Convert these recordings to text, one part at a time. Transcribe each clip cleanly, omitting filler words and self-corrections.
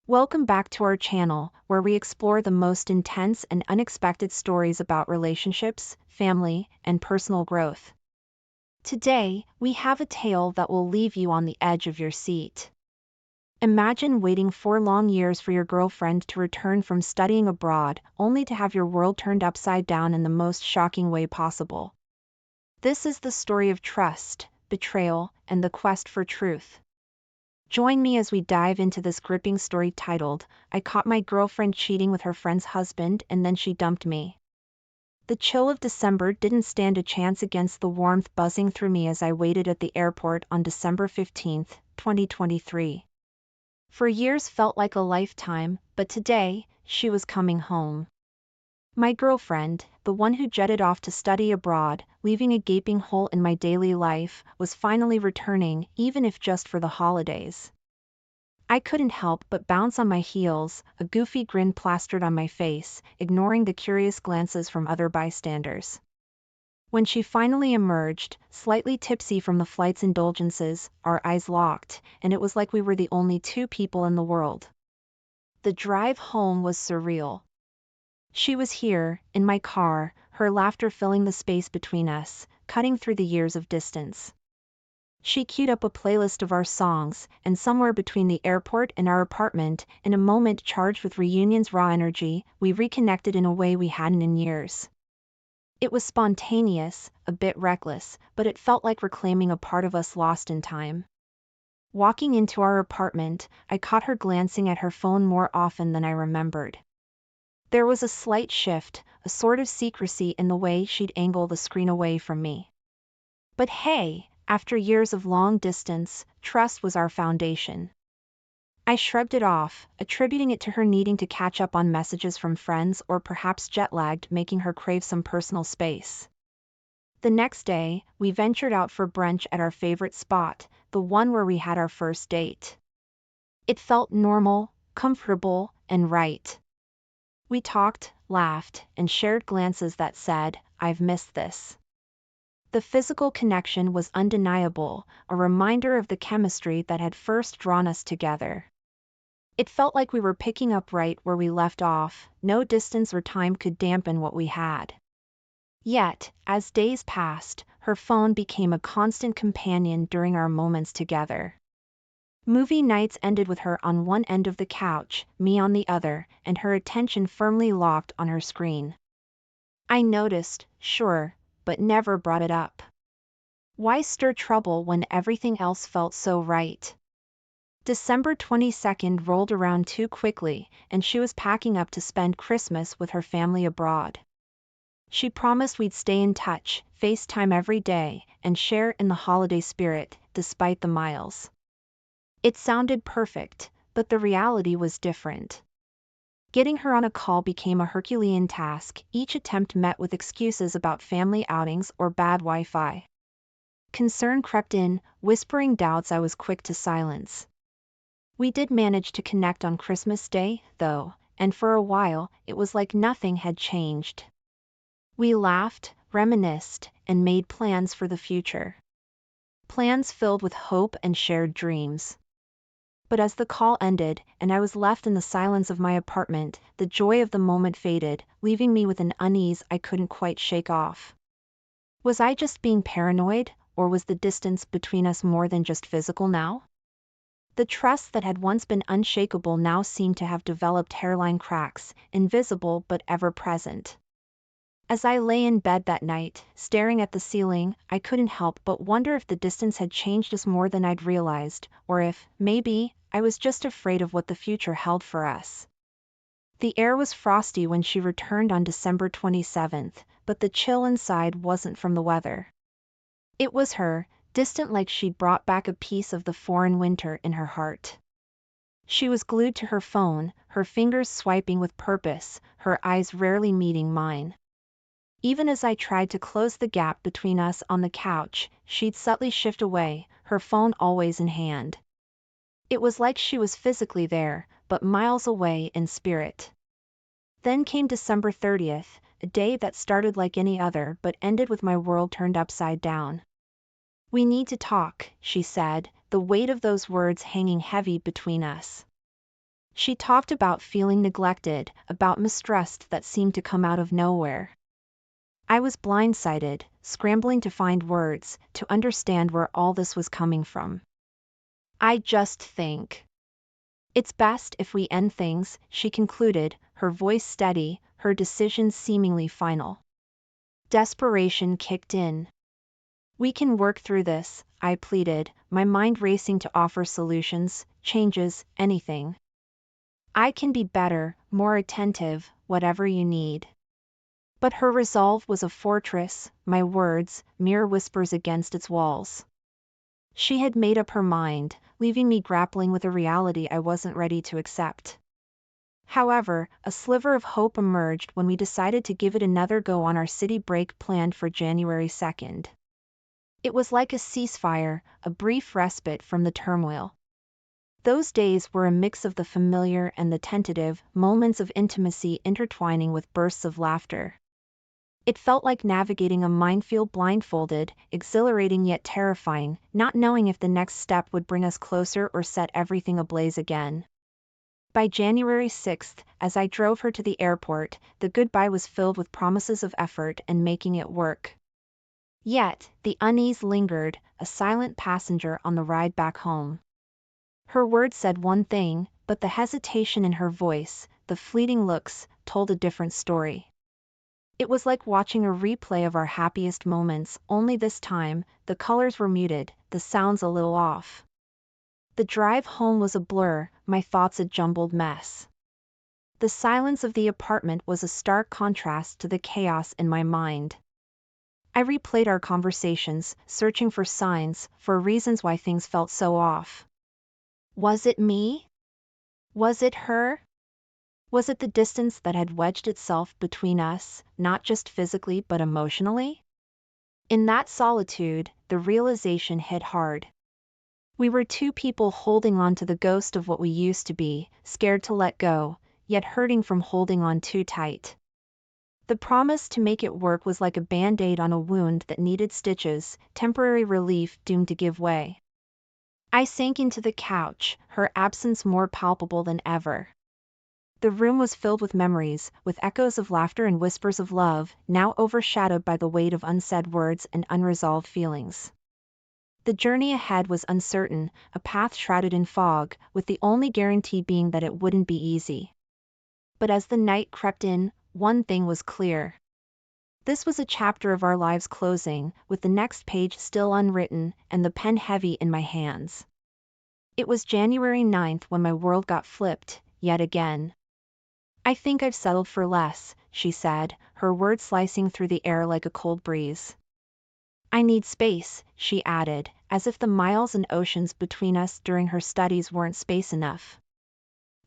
Welcome back to our channel, where we explore the most intense and unexpected stories about relationships, family, and personal growth. Today, we have a tale that will leave you on the edge of your seat. Imagine waiting 4 long years for your girlfriend to return from studying abroad, only to have your world turned upside down in the most shocking way possible. This is the story of trust, betrayal, and the quest for truth. Join me as we dive into this gripping story titled, "I Caught My Girlfriend Cheating with Her Friend's Husband and Then She Dumped Me." The chill of December didn't stand a chance against the warmth buzzing through me as I waited at the airport on December 15th, 2023. For years felt like a lifetime, but today, she was coming home. My girlfriend, the one who jetted off to study abroad, leaving a gaping hole in my daily life, was finally returning, even if just for the holidays. I couldn't help but bounce on my heels, a goofy grin plastered on my face, ignoring the curious glances from other bystanders. When she finally emerged, slightly tipsy from the flight's indulgences, our eyes locked, and it was like we were the only two people in the world. The drive home was surreal. She was here, in my car, her laughter filling the space between us, cutting through the years of distance. She queued up a playlist of our songs, and somewhere between the airport and our apartment, in a moment charged with reunion's raw energy, we reconnected in a way we hadn't in years. It was spontaneous, a bit reckless, but it felt like reclaiming a part of us lost in time. Walking into our apartment, I caught her glancing at her phone more often than I remembered. There was a slight shift, a sort of secrecy in the way she'd angle the screen away from me. But hey, after years of long distance, trust was our foundation. I shrugged it off, attributing it to her needing to catch up on messages from friends or perhaps jet-lagged, making her crave some personal space. The next day, we ventured out for brunch at our favorite spot, the one where we had our first date. It felt normal, comfortable, and right. We talked, laughed, and shared glances that said, "I've missed this." The physical connection was undeniable, a reminder of the chemistry that had first drawn us together. It felt like we were picking up right where we left off, no distance or time could dampen what we had. Yet, as days passed, her phone became a constant companion during our moments together. Movie nights ended with her on one end of the couch, me on the other, and her attention firmly locked on her screen. I noticed, sure, but never brought it up. Why stir trouble when everything else felt so right? December 22nd rolled around too quickly, and she was packing up to spend Christmas with her family abroad. She promised we'd stay in touch, FaceTime every day, and share in the holiday spirit, despite the miles. It sounded perfect, but the reality was different. Getting her on a call became a Herculean task, each attempt met with excuses about family outings or bad Wi-Fi. Concern crept in, whispering doubts I was quick to silence. We did manage to connect on Christmas Day, though, and for a while, it was like nothing had changed. We laughed, reminisced, and made plans for the future. Plans filled with hope and shared dreams. But as the call ended, and I was left in the silence of my apartment, the joy of the moment faded, leaving me with an unease I couldn't quite shake off. Was I just being paranoid, or was the distance between us more than just physical now? The trust that had once been unshakable now seemed to have developed hairline cracks, invisible but ever present. As I lay in bed that night, staring at the ceiling, I couldn't help but wonder if the distance had changed us more than I'd realized, or if, maybe, I was just afraid of what the future held for us. The air was frosty when she returned on December 27th, but the chill inside wasn't from the weather. It was her, distant like she'd brought back a piece of the foreign winter in her heart. She was glued to her phone, her fingers swiping with purpose, her eyes rarely meeting mine. Even as I tried to close the gap between us on the couch, she'd subtly shift away, her phone always in hand. It was like she was physically there, but miles away in spirit. Then came December 30th, a day that started like any other but ended with my world turned upside down. "We need to talk," she said, the weight of those words hanging heavy between us. She talked about feeling neglected, about mistrust that seemed to come out of nowhere. I was blindsided, scrambling to find words, to understand where all this was coming from. I just think it's best if we end things, she concluded, her voice steady, her decision seemingly final. Desperation kicked in. We can work through this, I pleaded, my mind racing to offer solutions, changes, anything. I can be better, more attentive, whatever you need. But her resolve was a fortress, my words, mere whispers against its walls. She had made up her mind, leaving me grappling with a reality I wasn't ready to accept. However, a sliver of hope emerged when we decided to give it another go on our city break planned for January 2nd. It was like a ceasefire, a brief respite from the turmoil. Those days were a mix of the familiar and the tentative, moments of intimacy intertwining with bursts of laughter. It felt like navigating a minefield blindfolded, exhilarating yet terrifying, not knowing if the next step would bring us closer or set everything ablaze again. By January 6th, as I drove her to the airport, the goodbye was filled with promises of effort and making it work. Yet, the unease lingered, a silent passenger on the ride back home. Her words said one thing, but the hesitation in her voice, the fleeting looks, told a different story. It was like watching a replay of our happiest moments, only this time, the colors were muted, the sounds a little off. The drive home was a blur, my thoughts a jumbled mess. The silence of the apartment was a stark contrast to the chaos in my mind. I replayed our conversations, searching for signs, for reasons why things felt so off. Was it me? Was it her? Was it the distance that had wedged itself between us, not just physically but emotionally? In that solitude, the realization hit hard. We were two people holding on to the ghost of what we used to be, scared to let go, yet hurting from holding on too tight. The promise to make it work was like a band-aid on a wound that needed stitches, temporary relief doomed to give way. I sank into the couch, her absence more palpable than ever. The room was filled with memories, with echoes of laughter and whispers of love, now overshadowed by the weight of unsaid words and unresolved feelings. The journey ahead was uncertain, a path shrouded in fog, with the only guarantee being that it wouldn't be easy. But as the night crept in, one thing was clear. This was a chapter of our lives closing, with the next page still unwritten, and the pen heavy in my hands. It was January 9th when my world got flipped, yet again. I think I've settled for less, she said, her words slicing through the air like a cold breeze. I need space, she added, as if the miles and oceans between us during her studies weren't space enough.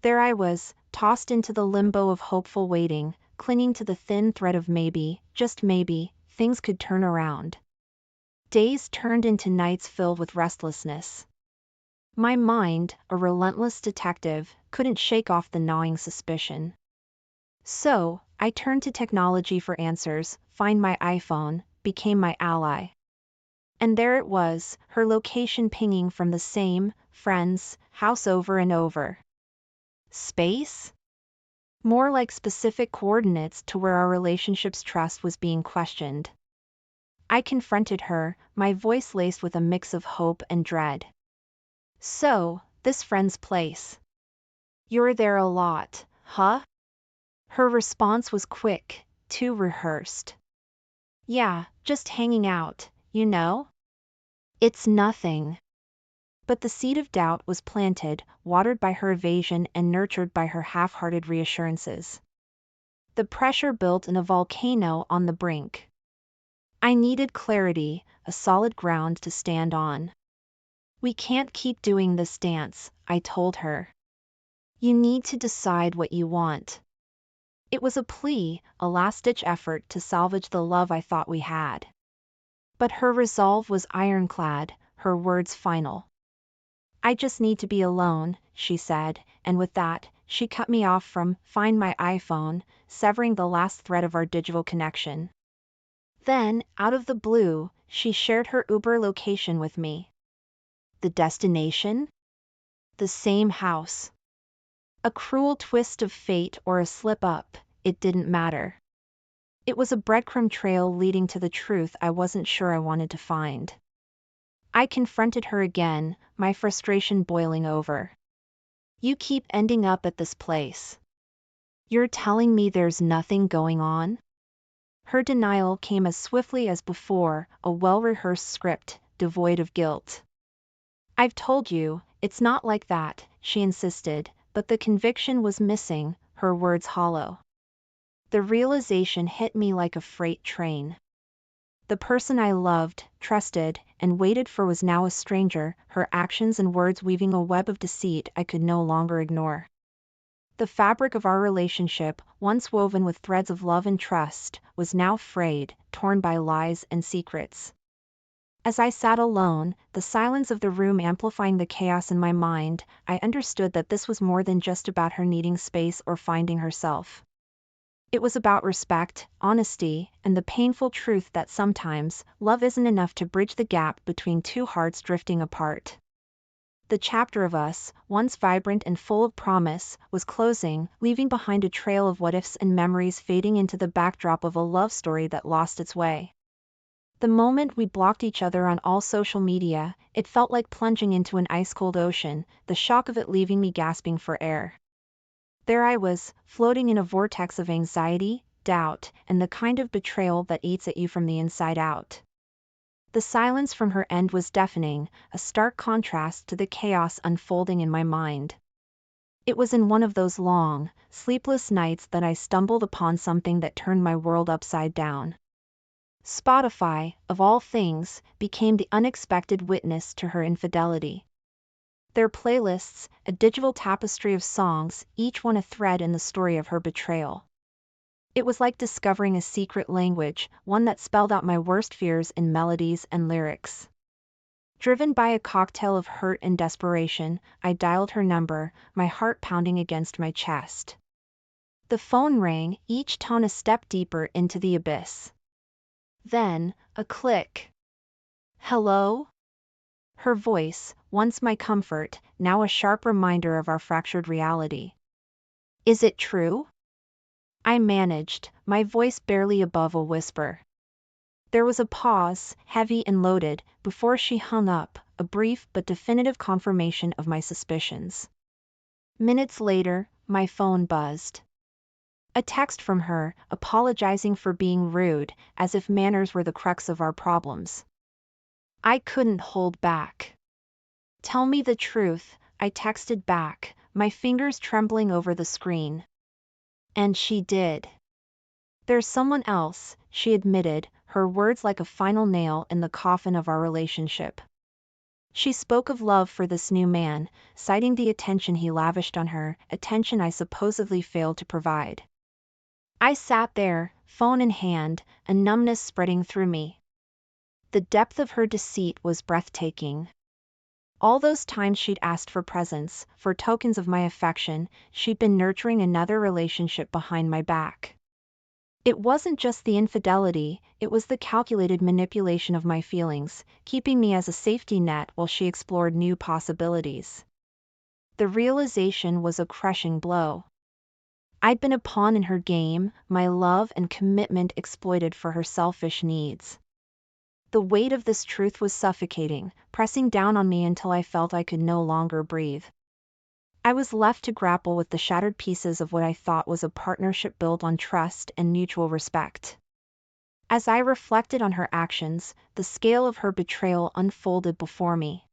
There I was, tossed into the limbo of hopeful waiting, clinging to the thin thread of maybe, just maybe, things could turn around. Days turned into nights filled with restlessness. My mind, a relentless detective, couldn't shake off the gnawing suspicion. So, I turned to technology for answers. Find My iPhone became my ally. And there it was, her location pinging from the same, friend's, house over and over. Space? More like specific coordinates to where our relationship's trust was being questioned. I confronted her, my voice laced with a mix of hope and dread. So, this friend's place. You're there a lot, huh? Her response was quick, too rehearsed. Yeah, just hanging out, you know? It's nothing. But the seed of doubt was planted, watered by her evasion and nurtured by her half-hearted reassurances. The pressure built in a volcano on the brink. I needed clarity, a solid ground to stand on. We can't keep doing this dance, I told her. You need to decide what you want. It was a plea, a last-ditch effort to salvage the love I thought we had. But her resolve was ironclad, her words final. I just need to be alone, she said, and with that, she cut me off from Find My iPhone, severing the last thread of our digital connection. Then, out of the blue, she shared her Uber location with me. The destination? The same house. A cruel twist of fate or a slip-up, it didn't matter. It was a breadcrumb trail leading to the truth I wasn't sure I wanted to find. I confronted her again, my frustration boiling over. You keep ending up at this place. You're telling me there's nothing going on? Her denial came as swiftly as before, a well-rehearsed script, devoid of guilt. I've told you, it's not like that, she insisted, but the conviction was missing, her words hollow. The realization hit me like a freight train. The person I loved, trusted, and waited for was now a stranger, her actions and words weaving a web of deceit I could no longer ignore. The fabric of our relationship, once woven with threads of love and trust, was now frayed, torn by lies and secrets. As I sat alone, the silence of the room amplifying the chaos in my mind, I understood that this was more than just about her needing space or finding herself. It was about respect, honesty, and the painful truth that sometimes, love isn't enough to bridge the gap between two hearts drifting apart. The chapter of us, once vibrant and full of promise, was closing, leaving behind a trail of what-ifs and memories fading into the backdrop of a love story that lost its way. The moment we blocked each other on all social media, it felt like plunging into an ice-cold ocean, the shock of it leaving me gasping for air. There I was, floating in a vortex of anxiety, doubt, and the kind of betrayal that eats at you from the inside out. The silence from her end was deafening, a stark contrast to the chaos unfolding in my mind. It was in one of those long, sleepless nights that I stumbled upon something that turned my world upside down. Spotify, of all things, became the unexpected witness to her infidelity. Their playlists, a digital tapestry of songs, each one a thread in the story of her betrayal. It was like discovering a secret language, one that spelled out my worst fears in melodies and lyrics. Driven by a cocktail of hurt and desperation, I dialed her number, my heart pounding against my chest. The phone rang, each tone a step deeper into the abyss. Then, a click. Hello? Her voice, once my comfort, now a sharp reminder of our fractured reality. Is it true? I managed, my voice barely above a whisper. There was a pause, heavy and loaded, before she hung up, a brief but definitive confirmation of my suspicions. Minutes later, my phone buzzed. A text from her, apologizing for being rude, as if manners were the crux of our problems. I couldn't hold back. Tell me the truth, I texted back, my fingers trembling over the screen. And she did. There's someone else, she admitted, her words like a final nail in the coffin of our relationship. She spoke of love for this new man, citing the attention he lavished on her, attention I supposedly failed to provide. I sat there, phone in hand, a numbness spreading through me. The depth of her deceit was breathtaking. All those times she'd asked for presents, for tokens of my affection, she'd been nurturing another relationship behind my back. It wasn't just the infidelity, it was the calculated manipulation of my feelings, keeping me as a safety net while she explored new possibilities. The realization was a crushing blow. I'd been a pawn in her game, my love and commitment exploited for her selfish needs. The weight of this truth was suffocating, pressing down on me until I felt I could no longer breathe. I was left to grapple with the shattered pieces of what I thought was a partnership built on trust and mutual respect. As I reflected on her actions, the scale of her betrayal unfolded before me.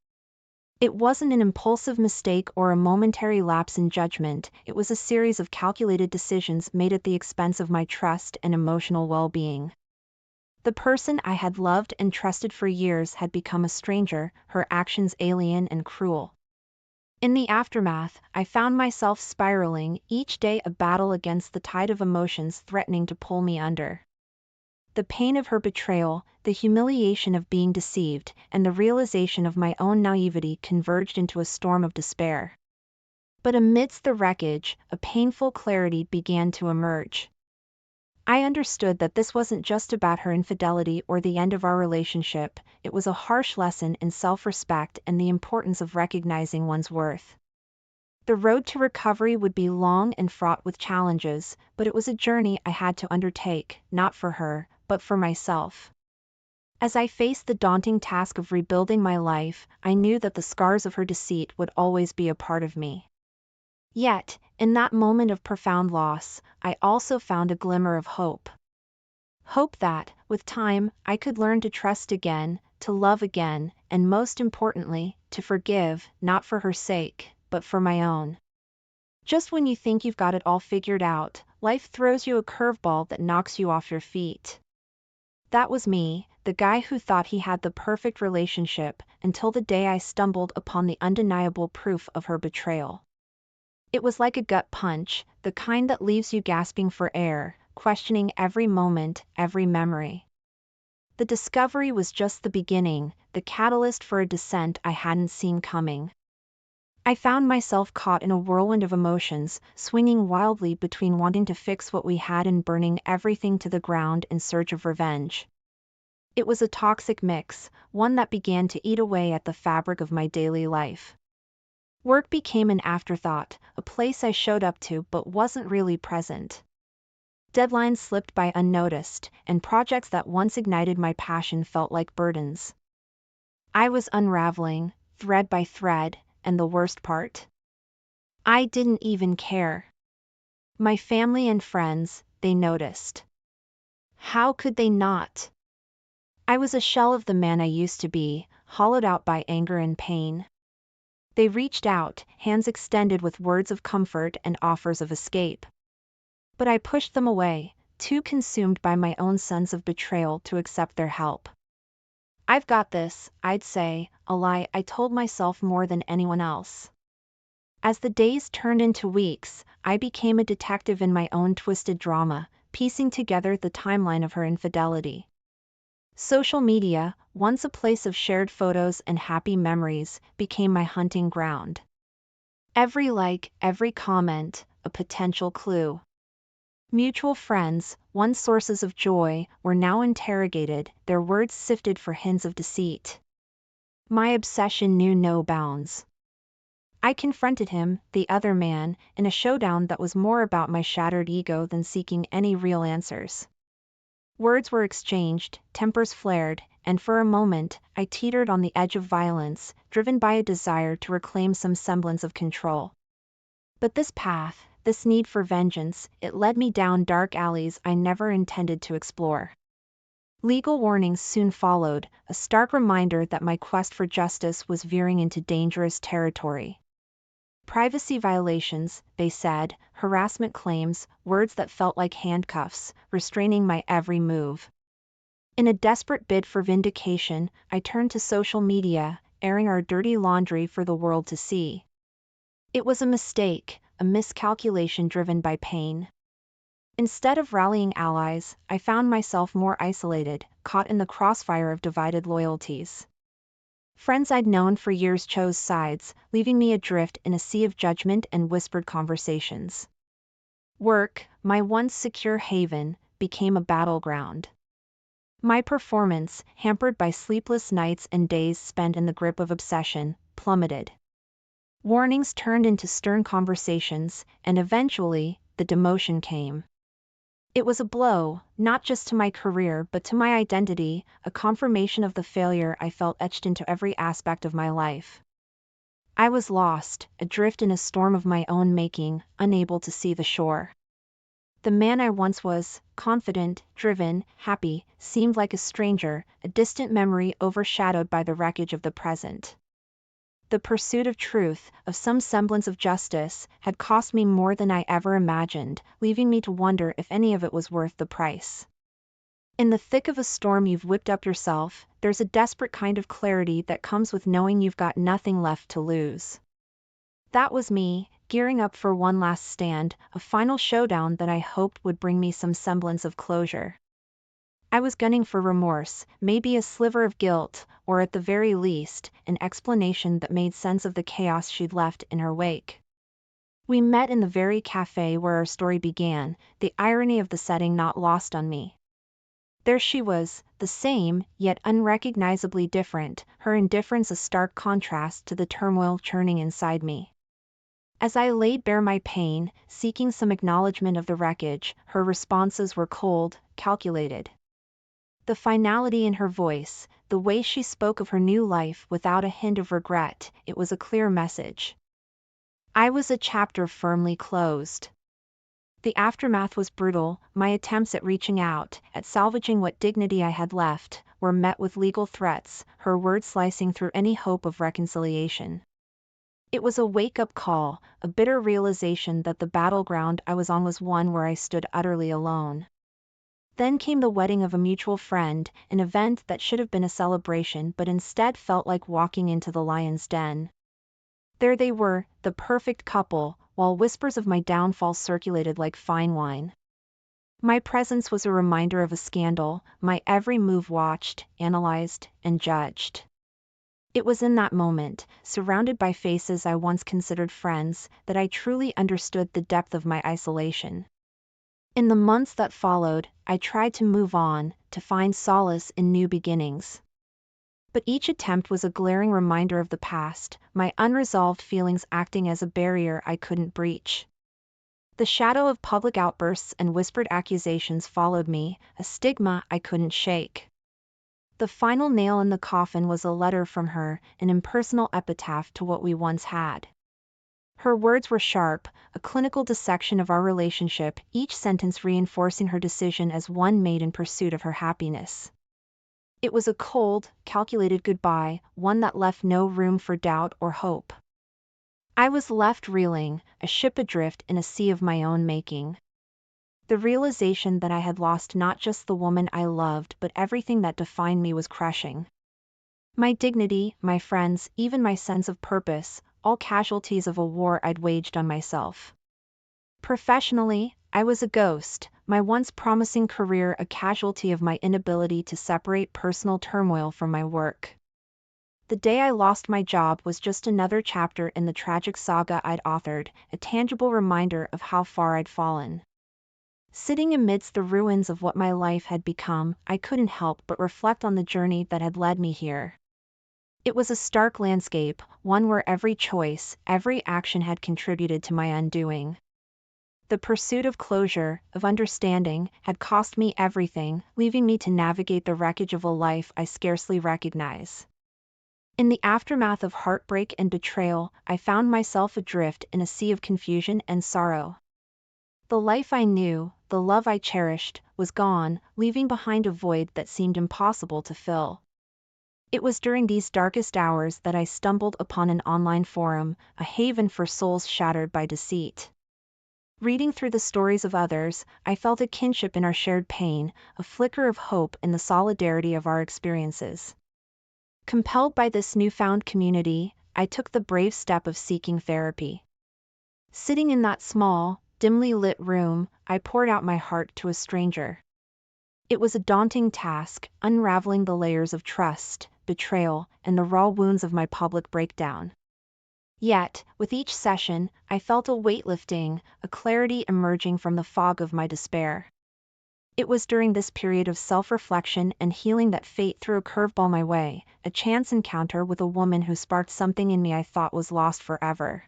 It wasn't an impulsive mistake or a momentary lapse in judgment, it was a series of calculated decisions made at the expense of my trust and emotional well-being. The person I had loved and trusted for years had become a stranger, her actions alien and cruel. In the aftermath, I found myself spiraling, each day a battle against the tide of emotions threatening to pull me under. The pain of her betrayal, the humiliation of being deceived, and the realization of my own naivety converged into a storm of despair. But amidst the wreckage, a painful clarity began to emerge. I understood that this wasn't just about her infidelity or the end of our relationship, it was a harsh lesson in self-respect and the importance of recognizing one's worth. The road to recovery would be long and fraught with challenges, but it was a journey I had to undertake, not for her, but for myself. As I faced the daunting task of rebuilding my life, I knew that the scars of her deceit would always be a part of me. Yet, in that moment of profound loss, I also found a glimmer of hope. Hope that, with time, I could learn to trust again, to love again, and most importantly, to forgive, not for her sake, but for my own. Just when you think you've got it all figured out, life throws you a curveball that knocks you off your feet. That was me, the guy who thought he had the perfect relationship, until the day I stumbled upon the undeniable proof of her betrayal. It was like a gut punch, the kind that leaves you gasping for air, questioning every moment, every memory. The discovery was just the beginning, the catalyst for a descent I hadn't seen coming. I found myself caught in a whirlwind of emotions, swinging wildly between wanting to fix what we had and burning everything to the ground in search of revenge. It was a toxic mix, one that began to eat away at the fabric of my daily life. Work became an afterthought, a place I showed up to but wasn't really present. Deadlines slipped by unnoticed, and projects that once ignited my passion felt like burdens. I was unraveling, thread by thread, and the worst part? I didn't even care. My family and friends, they noticed. How could they not? I was a shell of the man I used to be, hollowed out by anger and pain. They reached out, hands extended with words of comfort and offers of escape. But I pushed them away, too consumed by my own sense of betrayal to accept their help. I've got this, I'd say, a lie I told myself more than anyone else. As the days turned into weeks, I became a detective in my own twisted drama, piecing together the timeline of her infidelity. Social media, once a place of shared photos and happy memories, became my hunting ground. Every like, every comment, a potential clue. Mutual friends, once sources of joy, were now interrogated, their words sifted for hints of deceit. My obsession knew no bounds. I confronted him, the other man, in a showdown that was more about my shattered ego than seeking any real answers. Words were exchanged, tempers flared, and for a moment, I teetered on the edge of violence, driven by a desire to reclaim some semblance of control. But this path, this need for vengeance, it led me down dark alleys I never intended to explore. Legal warnings soon followed, a stark reminder that my quest for justice was veering into dangerous territory. Privacy violations, they said, harassment claims, words that felt like handcuffs, restraining my every move. In a desperate bid for vindication, I turned to social media, airing our dirty laundry for the world to see. It was a mistake, a miscalculation driven by pain. Instead of rallying allies, I found myself more isolated, caught in the crossfire of divided loyalties. Friends I'd known for years chose sides, leaving me adrift in a sea of judgment and whispered conversations. Work, my once secure haven, became a battleground. My performance, hampered by sleepless nights and days spent in the grip of obsession, plummeted. Warnings turned into stern conversations, and eventually, the demotion came. It was a blow, not just to my career but to my identity, a confirmation of the failure I felt etched into every aspect of my life. I was lost, adrift in a storm of my own making, unable to see the shore. The man I once was, confident, driven, happy, seemed like a stranger, a distant memory overshadowed by the wreckage of the present. The pursuit of truth, of some semblance of justice, had cost me more than I ever imagined, leaving me to wonder if any of it was worth the price. In the thick of a storm you've whipped up yourself, there's a desperate kind of clarity that comes with knowing you've got nothing left to lose. That was me, gearing up for one last stand, a final showdown that I hoped would bring me some semblance of closure. I was gunning for remorse, maybe a sliver of guilt, or at the very least, an explanation that made sense of the chaos she'd left in her wake. We met in the very cafe where our story began, the irony of the setting not lost on me. There she was, the same, yet unrecognizably different, her indifference a stark contrast to the turmoil churning inside me. As I laid bare my pain, seeking some acknowledgement of the wreckage, her responses were cold, calculated. The finality in her voice, the way she spoke of her new life without a hint of regret, it was a clear message. I was a chapter firmly closed. The aftermath was brutal. My attempts at reaching out, at salvaging what dignity I had left, were met with legal threats, her words slicing through any hope of reconciliation. It was a wake-up call, a bitter realization that the battleground I was on was one where I stood utterly alone. Then came the wedding of a mutual friend, an event that should have been a celebration but instead felt like walking into the lion's den. There they were, the perfect couple, while whispers of my downfall circulated like fine wine. My presence was a reminder of a scandal, my every move watched, analyzed, and judged. It was in that moment, surrounded by faces I once considered friends, that I truly understood the depth of my isolation. In the months that followed, I tried to move on, to find solace in new beginnings. But each attempt was a glaring reminder of the past, my unresolved feelings acting as a barrier I couldn't breach. The shadow of public outbursts and whispered accusations followed me, a stigma I couldn't shake. The final nail in the coffin was a letter from her, an impersonal epitaph to what we once had. Her words were sharp, a clinical dissection of our relationship, each sentence reinforcing her decision as one made in pursuit of her happiness. It was a cold, calculated goodbye, one that left no room for doubt or hope. I was left reeling, a ship adrift in a sea of my own making. The realization that I had lost not just the woman I loved but everything that defined me was crushing. My dignity, my friends, even my sense of purpose, all casualties of a war I'd waged on myself. Professionally, I was a ghost, my once promising career a casualty of my inability to separate personal turmoil from my work. The day I lost my job was just another chapter in the tragic saga I'd authored, a tangible reminder of how far I'd fallen. Sitting amidst the ruins of what my life had become, I couldn't help but reflect on the journey that had led me here. It was a stark landscape, one where every choice, every action had contributed to my undoing. The pursuit of closure, of understanding, had cost me everything, leaving me to navigate the wreckage of a life I scarcely recognize. In the aftermath of heartbreak and betrayal, I found myself adrift in a sea of confusion and sorrow. The life I knew, the love I cherished, was gone, leaving behind a void that seemed impossible to fill. It was during these darkest hours that I stumbled upon an online forum, a haven for souls shattered by deceit. Reading through the stories of others, I felt a kinship in our shared pain, a flicker of hope in the solidarity of our experiences. Compelled by this newfound community, I took the brave step of seeking therapy. Sitting in that small, dimly lit room, I poured out my heart to a stranger. It was a daunting task, unraveling the layers of trust, betrayal, and the raw wounds of my public breakdown. Yet, with each session, I felt a weight lifting, a clarity emerging from the fog of my despair. It was during this period of self-reflection and healing that fate threw a curveball my way, a chance encounter with a woman who sparked something in me I thought was lost forever.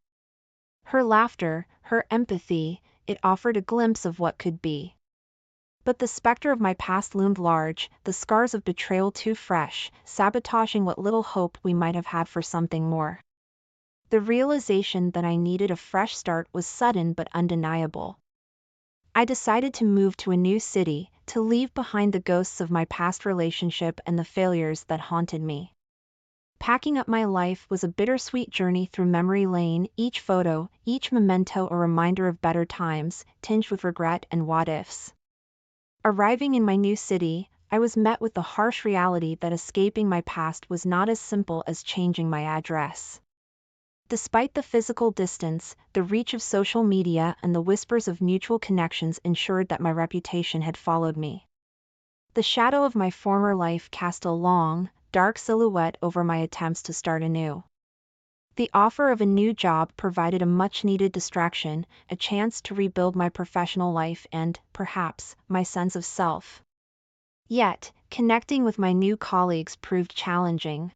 Her laughter, her empathy, it offered a glimpse of what could be. But the specter of my past loomed large, the scars of betrayal too fresh, sabotaging what little hope we might have had for something more. The realization that I needed a fresh start was sudden but undeniable. I decided to move to a new city, to leave behind the ghosts of my past relationship and the failures that haunted me. Packing up my life was a bittersweet journey through memory lane, each photo, each memento a reminder of better times, tinged with regret and what-ifs. Arriving in my new city, I was met with the harsh reality that escaping my past was not as simple as changing my address. Despite the physical distance, the reach of social media and the whispers of mutual connections ensured that my reputation had followed me. The shadow of my former life cast a long, dark silhouette over my attempts to start anew. The offer of a new job provided a much-needed distraction, a chance to rebuild my professional life and, perhaps, my sense of self. Yet, connecting with my new colleagues proved challenging.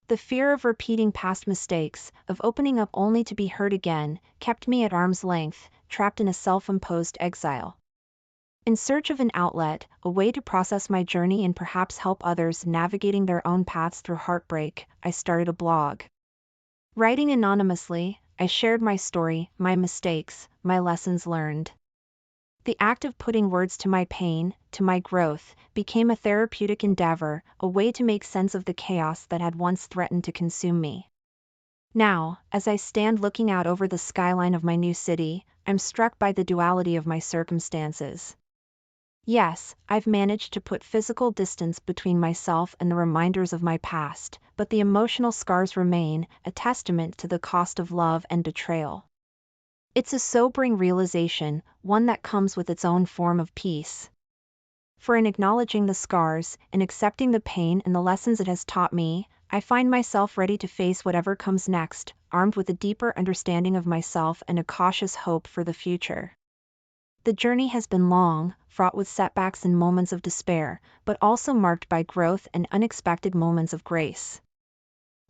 The fear of repeating past mistakes, of opening up only to be hurt again, kept me at arm's length, trapped in a self-imposed exile. In search of an outlet, a way to process my journey and perhaps help others navigating their own paths through heartbreak, I started a blog. Writing anonymously, I shared my story, my mistakes, my lessons learned. The act of putting words to my pain, to my growth, became a therapeutic endeavor, a way to make sense of the chaos that had once threatened to consume me. Now, as I stand looking out over the skyline of my new city, I'm struck by the duality of my circumstances. Yes, I've managed to put physical distance between myself and the reminders of my past, but the emotional scars remain, a testament to the cost of love and betrayal. It's a sobering realization, one that comes with its own form of peace. For in acknowledging the scars, and accepting the pain and the lessons it has taught me, I find myself ready to face whatever comes next, armed with a deeper understanding of myself and a cautious hope for the future. The journey has been long, fraught with setbacks and moments of despair, but also marked by growth and unexpected moments of grace.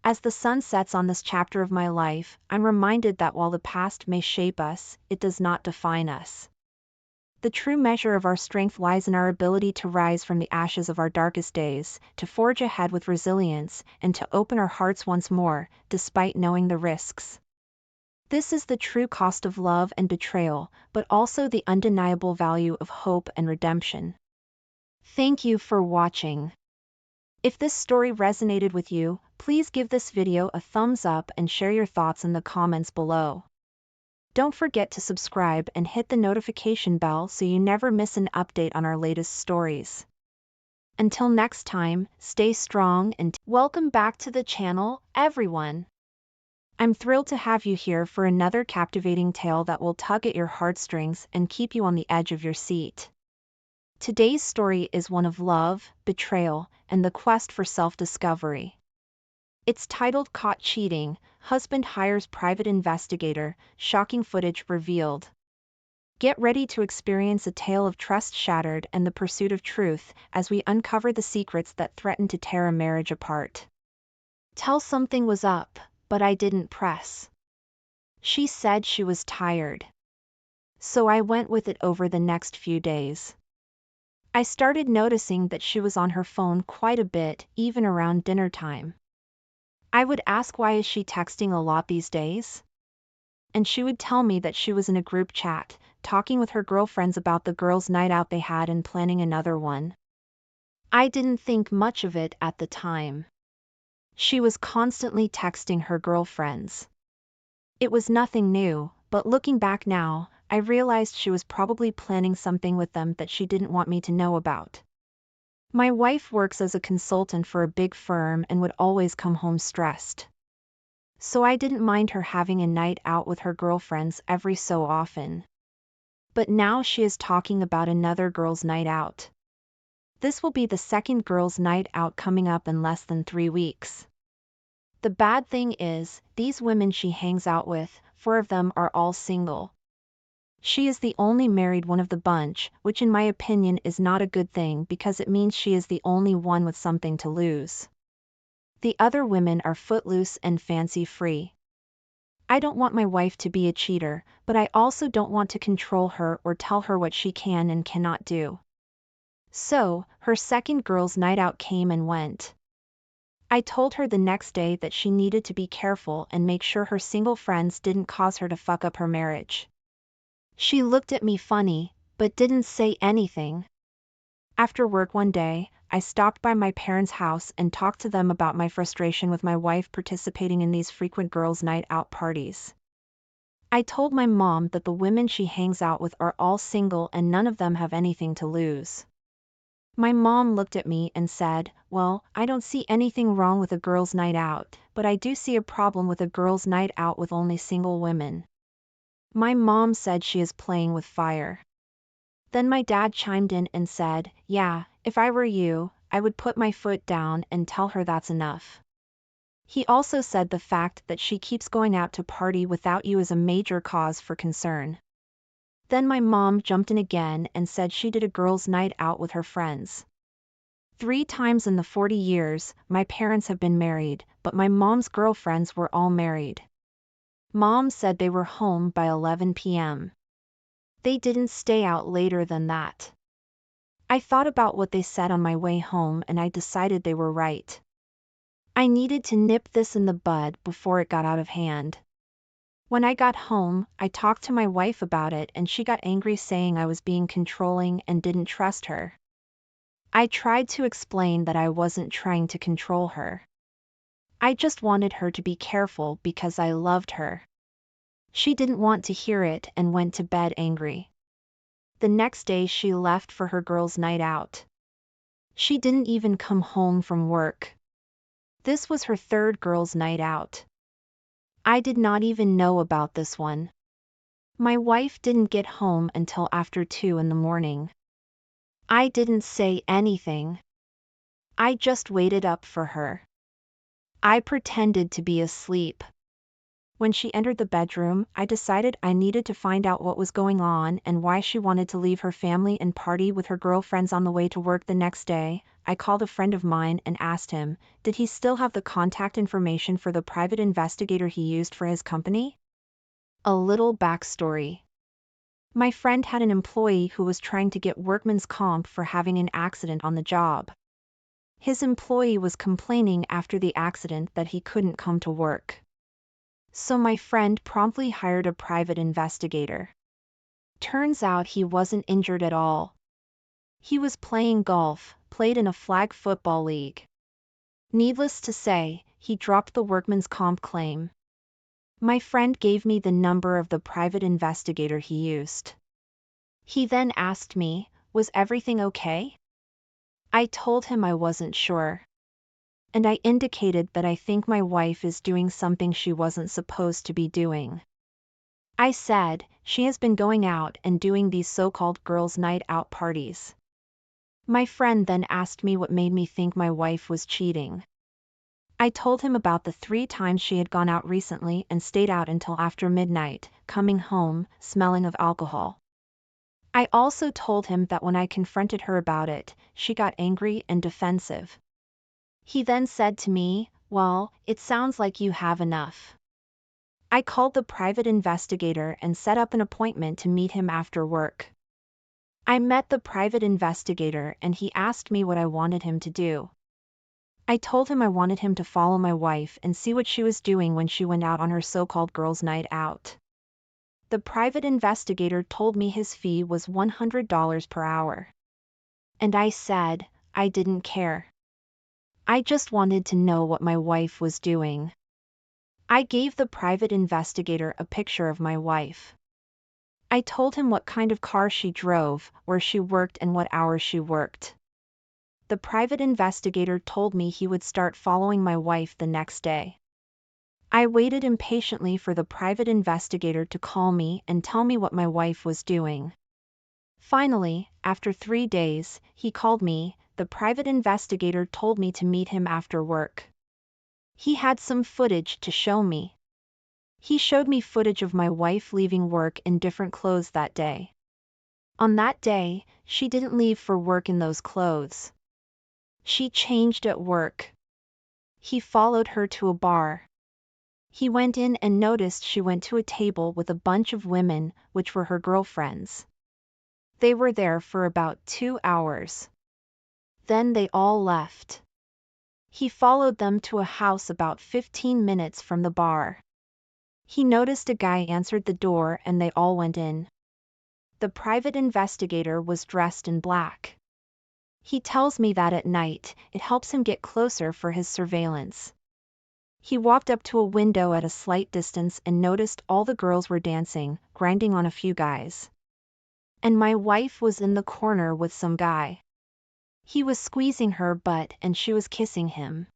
As the sun sets on this chapter of my life, I'm reminded that while the past may shape us, it does not define us. The true measure of our strength lies in our ability to rise from the ashes of our darkest days, to forge ahead with resilience, and to open our hearts once more, despite knowing the risks. This is the true cost of love and betrayal, but also the undeniable value of hope and redemption. Thank you for watching. If this story resonated with you, please give this video a thumbs up and share your thoughts in the comments below. Don't forget to subscribe and hit the notification bell so you never miss an update on our latest stories. Until next time, stay strong and welcome back to the channel, everyone. I'm thrilled to have you here for another captivating tale that will tug at your heartstrings and keep you on the edge of your seat. Today's story is one of love, betrayal, and the quest for self-discovery. It's titled Caught Cheating, Husband Hires Private Investigator, Shocking Footage Revealed. Get ready to experience a tale of trust shattered and the pursuit of truth as we uncover the secrets that threaten to tear a marriage apart. Tell something was up, but I didn't press. She said she was tired. So I went with it over the next few days. I started noticing that she was on her phone quite a bit, even around dinner time. I would ask, why is she texting a lot these days? And she would tell me that she was in a group chat, talking with her girlfriends about the girls' night out they had and planning another one. I didn't think much of it at the time. She was constantly texting her girlfriends. It was nothing new, but looking back now, I realized she was probably planning something with them that she didn't want me to know about. My wife works as a consultant for a big firm and would always come home stressed. So I didn't mind her having a night out with her girlfriends every so often. But now she is talking about another girls' night out. This will be the second girls' night out coming up in less than 3 weeks. The bad thing is, these women she hangs out with, 4 of them are all single. She is the only married one of the bunch, which in my opinion is not a good thing because it means she is the only one with something to lose. The other women are footloose and fancy-free. I don't want my wife to be a cheater, but I also don't want to control her or tell her what she can and cannot do. So, her second girls' night out came and went. I told her the next day that she needed to be careful and make sure her single friends didn't cause her to fuck up her marriage. She looked at me funny, but didn't say anything. After work one day, I stopped by my parents' house and talked to them about my frustration with my wife participating in these frequent girls' night out parties. I told my mom that the women she hangs out with are all single and none of them have anything to lose. My mom looked at me and said, "Well, I don't see anything wrong with a girls' night out, but I do see a problem with a girls' night out with only single women." My mom said she is playing with fire. Then my dad chimed in and said, "Yeah, if I were you, I would put my foot down and tell her that's enough." He also said the fact that she keeps going out to party without you is a major cause for concern. Then my mom jumped in again and said she did a girls' night out with her friends. 3 times in the 40 years my parents have been married, but my mom's girlfriends were all married. Mom said they were home by 11 p.m. They didn't stay out later than that. I thought about what they said on my way home and I decided they were right. I needed to nip this in the bud before it got out of hand. When I got home, I talked to my wife about it and she got angry saying I was being controlling and didn't trust her. I tried to explain that I wasn't trying to control her. I just wanted her to be careful because I loved her. She didn't want to hear it and went to bed angry. The next day she left for her girls' night out. She didn't even come home from work. This was her third girls' night out. I did not even know about this one. My wife didn't get home until after 2 in the morning. I didn't say anything. I just waited up for her. I pretended to be asleep. When she entered the bedroom, I decided I needed to find out what was going on and why she wanted to leave her family and party with her girlfriends on the way to work the next day. I called a friend of mine and asked him, did he still have the contact information for the private investigator he used for his company? A little backstory. My friend had an employee who was trying to get workman's comp for having an accident on the job. His employee was complaining after the accident that he couldn't come to work. So my friend promptly hired a private investigator. Turns out he wasn't injured at all. He was playing golf, played in a flag football league. Needless to say, he dropped the workman's comp claim. My friend gave me the number of the private investigator he used. He then asked me, was everything okay? I told him I wasn't sure. And I indicated that I think my wife is doing something she wasn't supposed to be doing. I said, she has been going out and doing these so-called girls' night out parties. My friend then asked me what made me think my wife was cheating. I told him about the 3 times she had gone out recently and stayed out until after midnight, coming home, smelling of alcohol. I also told him that when I confronted her about it, she got angry and defensive. He then said to me, well, it sounds like you have enough. I called the private investigator and set up an appointment to meet him after work. I met the private investigator and he asked me what I wanted him to do. I told him I wanted him to follow my wife and see what she was doing when she went out on her so-called girls' night out. The private investigator told me his fee was $100 per hour. And I said, I didn't care. I just wanted to know what my wife was doing. I gave the private investigator a picture of my wife. I told him what kind of car she drove, where she worked and what hours she worked. The private investigator told me he would start following my wife the next day. I waited impatiently for the private investigator to call me and tell me what my wife was doing. Finally, after 3 days, he called me. The private investigator told me to meet him after work. He had some footage to show me. He showed me footage of my wife leaving work in different clothes that day. On that day, she didn't leave for work in those clothes. She changed at work. He followed her to a bar. He went in and noticed she went to a table with a bunch of women, which were her girlfriends. They were there for about 2 hours. Then they all left. He followed them to a house about 15 minutes from the bar. He noticed a guy answered the door and they all went in. The private investigator was dressed in black. He tells me that at night, it helps him get closer for his surveillance. He walked up to a window at a slight distance and noticed all the girls were dancing, grinding on a few guys. And my wife was in the corner with some guy. He was squeezing her butt and she was kissing him.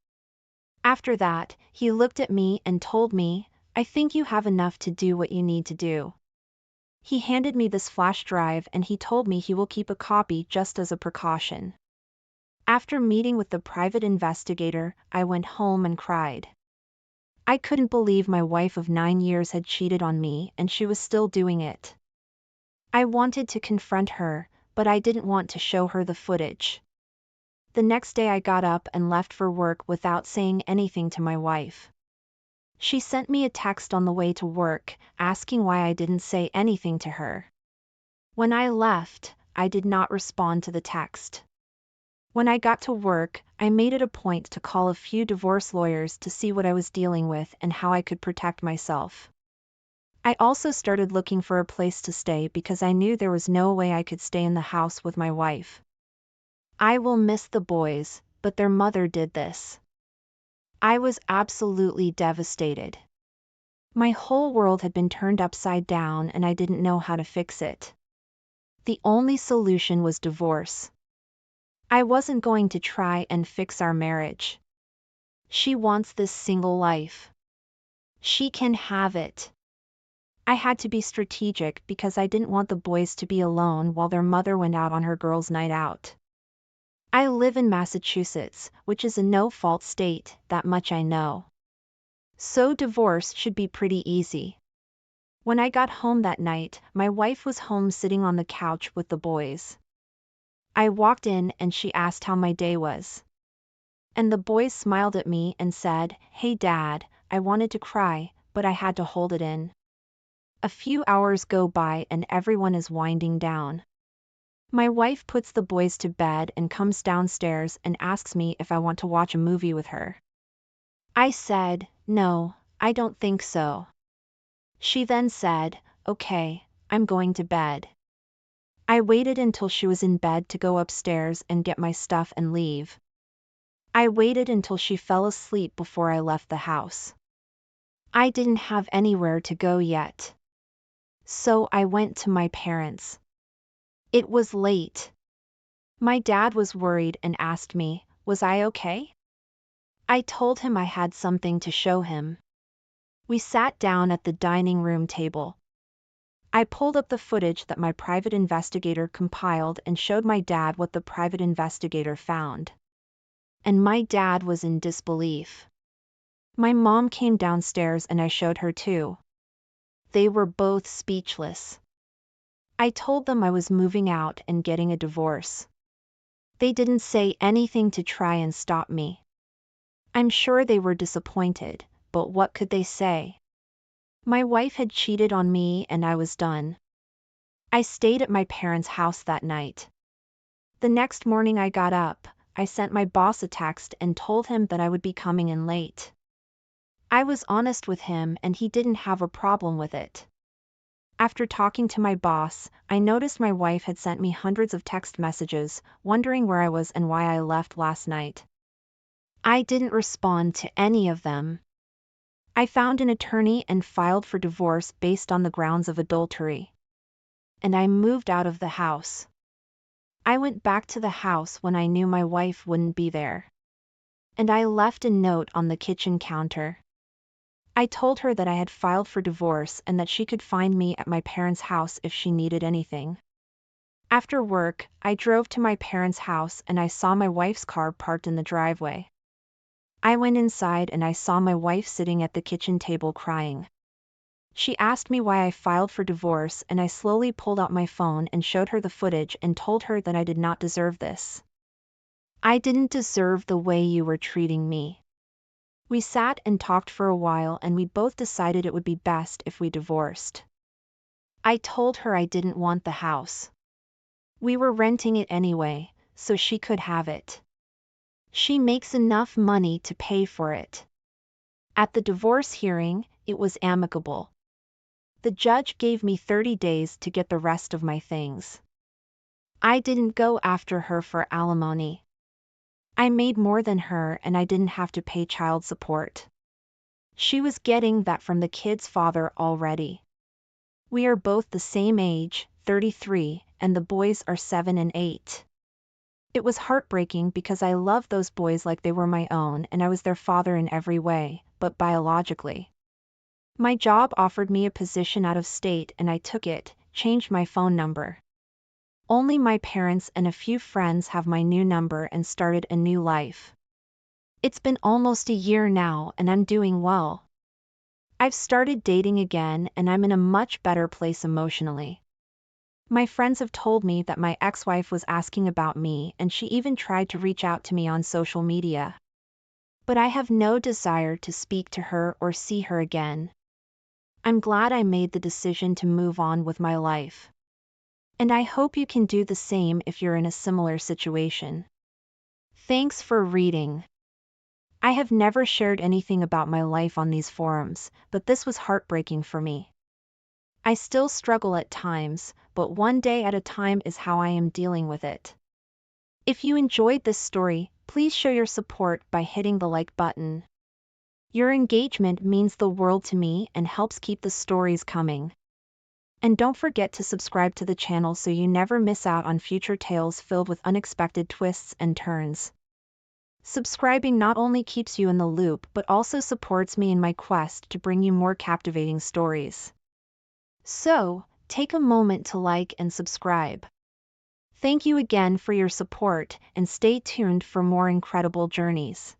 After that, he looked at me and told me, I think you have enough to do what you need to do. He handed me this flash drive and he told me he will keep a copy just as a precaution. After meeting with the private investigator, I went home and cried. I couldn't believe my wife of 9 years had cheated on me and she was still doing it. I wanted to confront her, but I didn't want to show her the footage. The next day I got up and left for work without saying anything to my wife. She sent me a text on the way to work, asking why I didn't say anything to her. When I left, I did not respond to the text. When I got to work, I made it a point to call a few divorce lawyers to see what I was dealing with and how I could protect myself. I also started looking for a place to stay because I knew there was no way I could stay in the house with my wife. I will miss the boys, but their mother did this. I was absolutely devastated. My whole world had been turned upside down and I didn't know how to fix it. The only solution was divorce. I wasn't going to try and fix our marriage. She wants this single life. She can have it. I had to be strategic because I didn't want the boys to be alone while their mother went out on her girls' night out. I live in Massachusetts, which is a no-fault state, that much I know. So divorce should be pretty easy. When I got home that night, my wife was home sitting on the couch with the boys. I walked in and she asked how my day was. And the boys smiled at me and said, "Hey Dad," I wanted to cry, but I had to hold it in. A few hours go by and everyone is winding down. My wife puts the boys to bed and comes downstairs and asks me if I want to watch a movie with her. I said, "No, I don't think so." She then said, "Okay, I'm going to bed." I waited until she was in bed to go upstairs and get my stuff and leave. I waited until she fell asleep before I left the house. I didn't have anywhere to go yet. So I went to my parents'. It was late. My dad was worried and asked me, was I okay? I told him I had something to show him. We sat down at the dining room table. I pulled up the footage that my private investigator compiled and showed my dad what the private investigator found. And my dad was in disbelief. My mom came downstairs and I showed her too. They were both speechless. I told them I was moving out and getting a divorce. They didn't say anything to try and stop me. I'm sure they were disappointed, but what could they say? My wife had cheated on me and I was done. I stayed at my parents' house that night. The next morning I got up, I sent my boss a text and told him that I would be coming in late. I was honest with him and he didn't have a problem with it. After talking to my boss, I noticed my wife had sent me hundreds of text messages, wondering where I was and why I left last night. I didn't respond to any of them. I found an attorney and filed for divorce based on the grounds of adultery. And I moved out of the house. I went back to the house when I knew my wife wouldn't be there. And I left a note on the kitchen counter. I told her that I had filed for divorce and that she could find me at my parents' house if she needed anything. After work, I drove to my parents' house and I saw my wife's car parked in the driveway. I went inside and I saw my wife sitting at the kitchen table crying. She asked me why I filed for divorce and I slowly pulled out my phone and showed her the footage and told her that I did not deserve this. I didn't deserve the way you were treating me. We sat and talked for a while and we both decided it would be best if we divorced. I told her I didn't want the house. We were renting it anyway, so she could have it. She makes enough money to pay for it. At the divorce hearing, it was amicable. The judge gave me 30 days to get the rest of my things. I didn't go after her for alimony. I made more than her and I didn't have to pay child support. She was getting that from the kid's father already. We are both the same age, 33, and the boys are 7 and 8. It was heartbreaking because I loved those boys like they were my own and I was their father in every way, but biologically. My job offered me a position out of state and I took it, changed my phone number. Only my parents and a few friends have my new number and started a new life. It's been almost a year now and I'm doing well. I've started dating again and I'm in a much better place emotionally. My friends have told me that my ex-wife was asking about me, and she even tried to reach out to me on social media. But I have no desire to speak to her or see her again. I'm glad I made the decision to move on with my life. And I hope you can do the same if you're in a similar situation. Thanks for reading. I have never shared anything about my life on these forums, but this was heartbreaking for me. I still struggle at times, but one day at a time is how I am dealing with it. If you enjoyed this story, please show your support by hitting the like button. Your engagement means the world to me and helps keep the stories coming. And don't forget to subscribe to the channel so you never miss out on future tales filled with unexpected twists and turns. Subscribing not only keeps you in the loop but also supports me in my quest to bring you more captivating stories. So, take a moment to like and subscribe. Thank you again for your support, and stay tuned for more incredible journeys.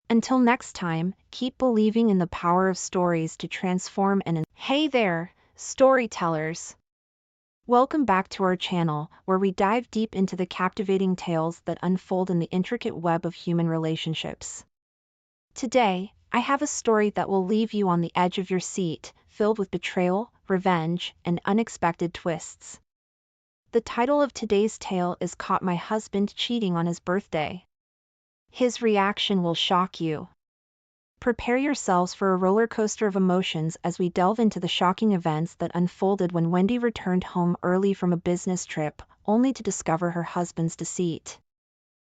Until next time, keep believing in the power of stories to transform and Hey there, storytellers! Welcome back to our channel, where we dive deep into the captivating tales that unfold in the intricate web of human relationships. Today, I have a story that will leave you on the edge of your seat, filled with betrayal, revenge, and unexpected twists. The title of today's tale is Caught My Husband Cheating on His Birthday. His reaction will shock you. Prepare yourselves for a roller coaster of emotions as we delve into the shocking events that unfolded when Wendy returned home early from a business trip, only to discover her husband's deceit.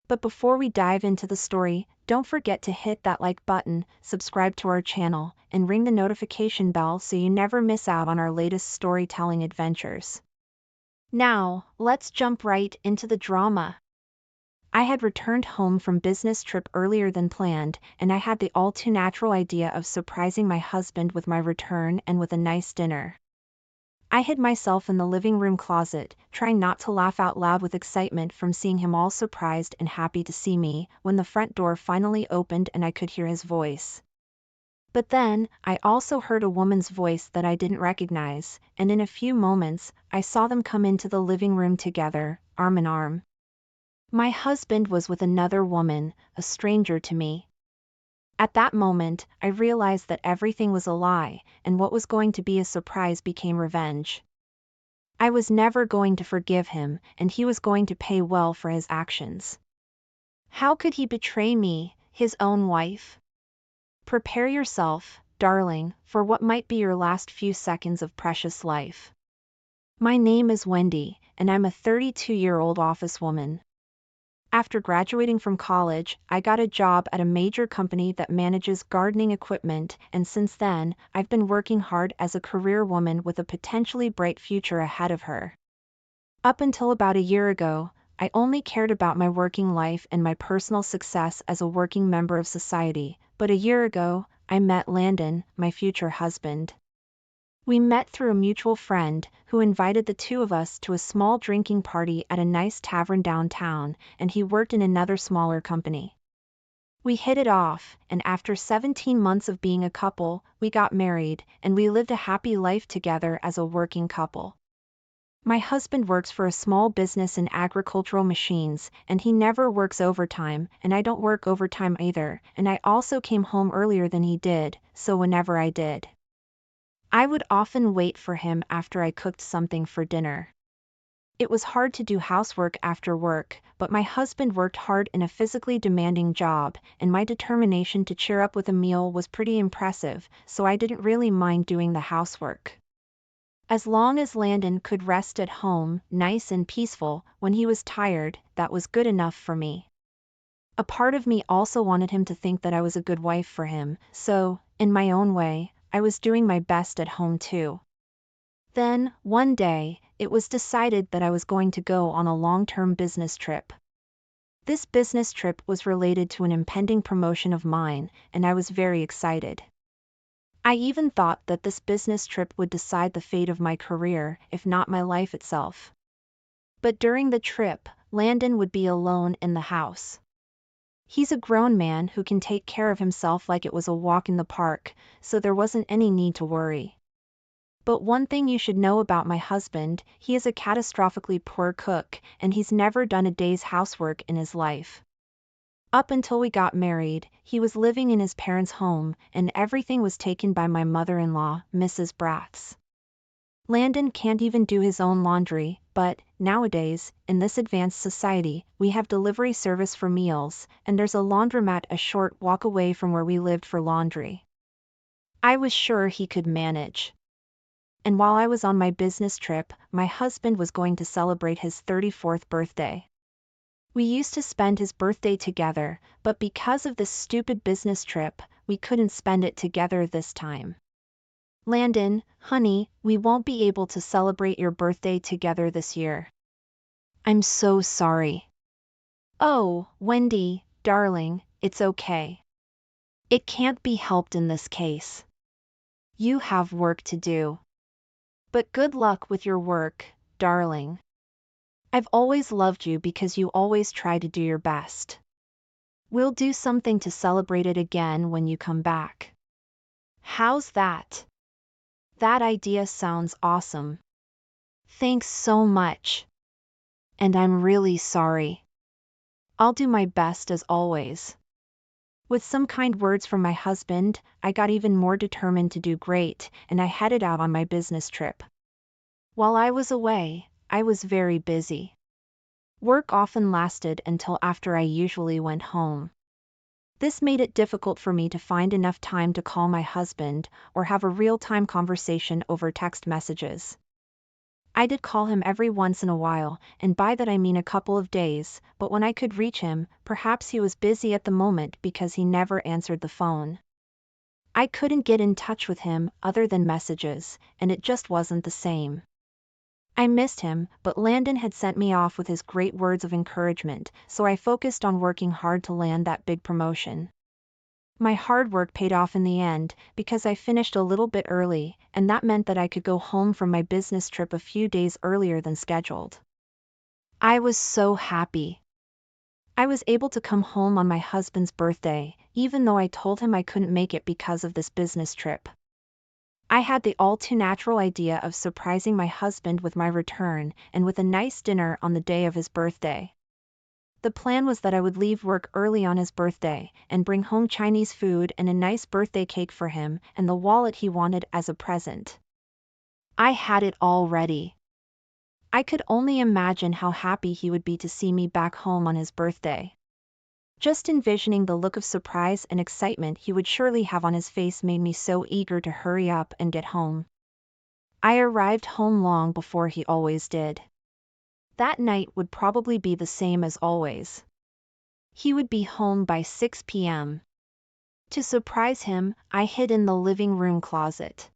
But before we dive into the story, don't forget to hit that like button, subscribe to our channel, and ring the notification bell so you never miss out on our latest storytelling adventures. Now, let's jump right into the drama. I had returned home from business trip earlier than planned, and I had the all-too-natural idea of surprising my husband with my return and with a nice dinner. I hid myself in the living room closet, trying not to laugh out loud with excitement from seeing him all surprised and happy to see me, when the front door finally opened and I could hear his voice. But then, I also heard a woman's voice that I didn't recognize, and in a few moments, I saw them come into the living room together, arm in arm. My husband was with another woman, a stranger to me. At that moment, I realized that everything was a lie, and what was going to be a surprise became revenge. I was never going to forgive him, and he was going to pay well for his actions. How could he betray me, his own wife? Prepare yourself, darling, for what might be your last few seconds of precious life. My name is Wendy, and I'm a 32-year-old office woman. After graduating from college, I got a job at a major company that manages gardening equipment, and since then, I've been working hard as a career woman with a potentially bright future ahead of her. Up until about a year ago, I only cared about my working life and my personal success as a working member of society, but a year ago, I met Landon, my future husband. We met through a mutual friend, who invited the two of us to a small drinking party at a nice tavern downtown, and he worked in another smaller company. We hit it off, and after 17 months of being a couple, we got married, and we lived a happy life together as a working couple. My husband works for a small business in agricultural machines, and he never works overtime, and I don't work overtime either, and I also came home earlier than he did, so whenever I did, I would often wait for him after I cooked something for dinner. It was hard to do housework after work, but my husband worked hard in a physically demanding job, and my determination to cheer up with a meal was pretty impressive, so I didn't really mind doing the housework. As long as Landon could rest at home, nice and peaceful, when he was tired, that was good enough for me. A part of me also wanted him to think that I was a good wife for him, so, in my own way, I was doing my best at home too. Then, one day, it was decided that I was going to go on a long-term business trip. This business trip was related to an impending promotion of mine, and I was very excited. I even thought that this business trip would decide the fate of my career, if not my life itself. But during the trip, Landon would be alone in the house. He's a grown man who can take care of himself like it was a walk in the park, so there wasn't any need to worry. But one thing you should know about my husband, he is a catastrophically poor cook, and he's never done a day's housework in his life. Up until we got married, he was living in his parents' home, and everything was taken by my mother-in-law, Mrs. Braths. Landon can't even do his own laundry, but, nowadays, in this advanced society, we have delivery service for meals, and there's a laundromat a short walk away from where we lived for laundry. I was sure he could manage. And while I was on my business trip, my husband was going to celebrate his 34th birthday. We used to spend his birthday together, but because of this stupid business trip, we couldn't spend it together this time. Landon, honey, we won't be able to celebrate your birthday together this year. I'm so sorry. Oh, Wendy, darling, it's okay. It can't be helped in this case. You have work to do. But good luck with your work, darling. I've always loved you because you always try to do your best. We'll do something to celebrate it again when you come back. How's that? That idea sounds awesome. Thanks so much. And I'm really sorry. I'll do my best as always. With some kind words from my husband, I got even more determined to do great, and I headed out on my business trip. While I was away, I was very busy. Work often lasted until after I usually went home. This made it difficult for me to find enough time to call my husband or have a real-time conversation over text messages. I did call him every once in a while, and by that I mean a couple of days, but when I could reach him, perhaps he was busy at the moment because he never answered the phone. I couldn't get in touch with him other than messages, and it just wasn't the same. I missed him, but Landon had sent me off with his great words of encouragement, so I focused on working hard to land that big promotion. My hard work paid off in the end, because I finished a little bit early, and that meant that I could go home from my business trip a few days earlier than scheduled. I was so happy. I was able to come home on my husband's birthday, even though I told him I couldn't make it because of this business trip. I had the all-too-natural idea of surprising my husband with my return and with a nice dinner on the day of his birthday. The plan was that I would leave work early on his birthday and bring home Chinese food and a nice birthday cake for him and the wallet he wanted as a present. I had it all ready. I could only imagine how happy he would be to see me back home on his birthday. Just envisioning the look of surprise and excitement he would surely have on his face made me so eager to hurry up and get home. I arrived home long before he always did. That night would probably be the same as always. He would be home by 6 p.m. To surprise him, I hid in the living room closet.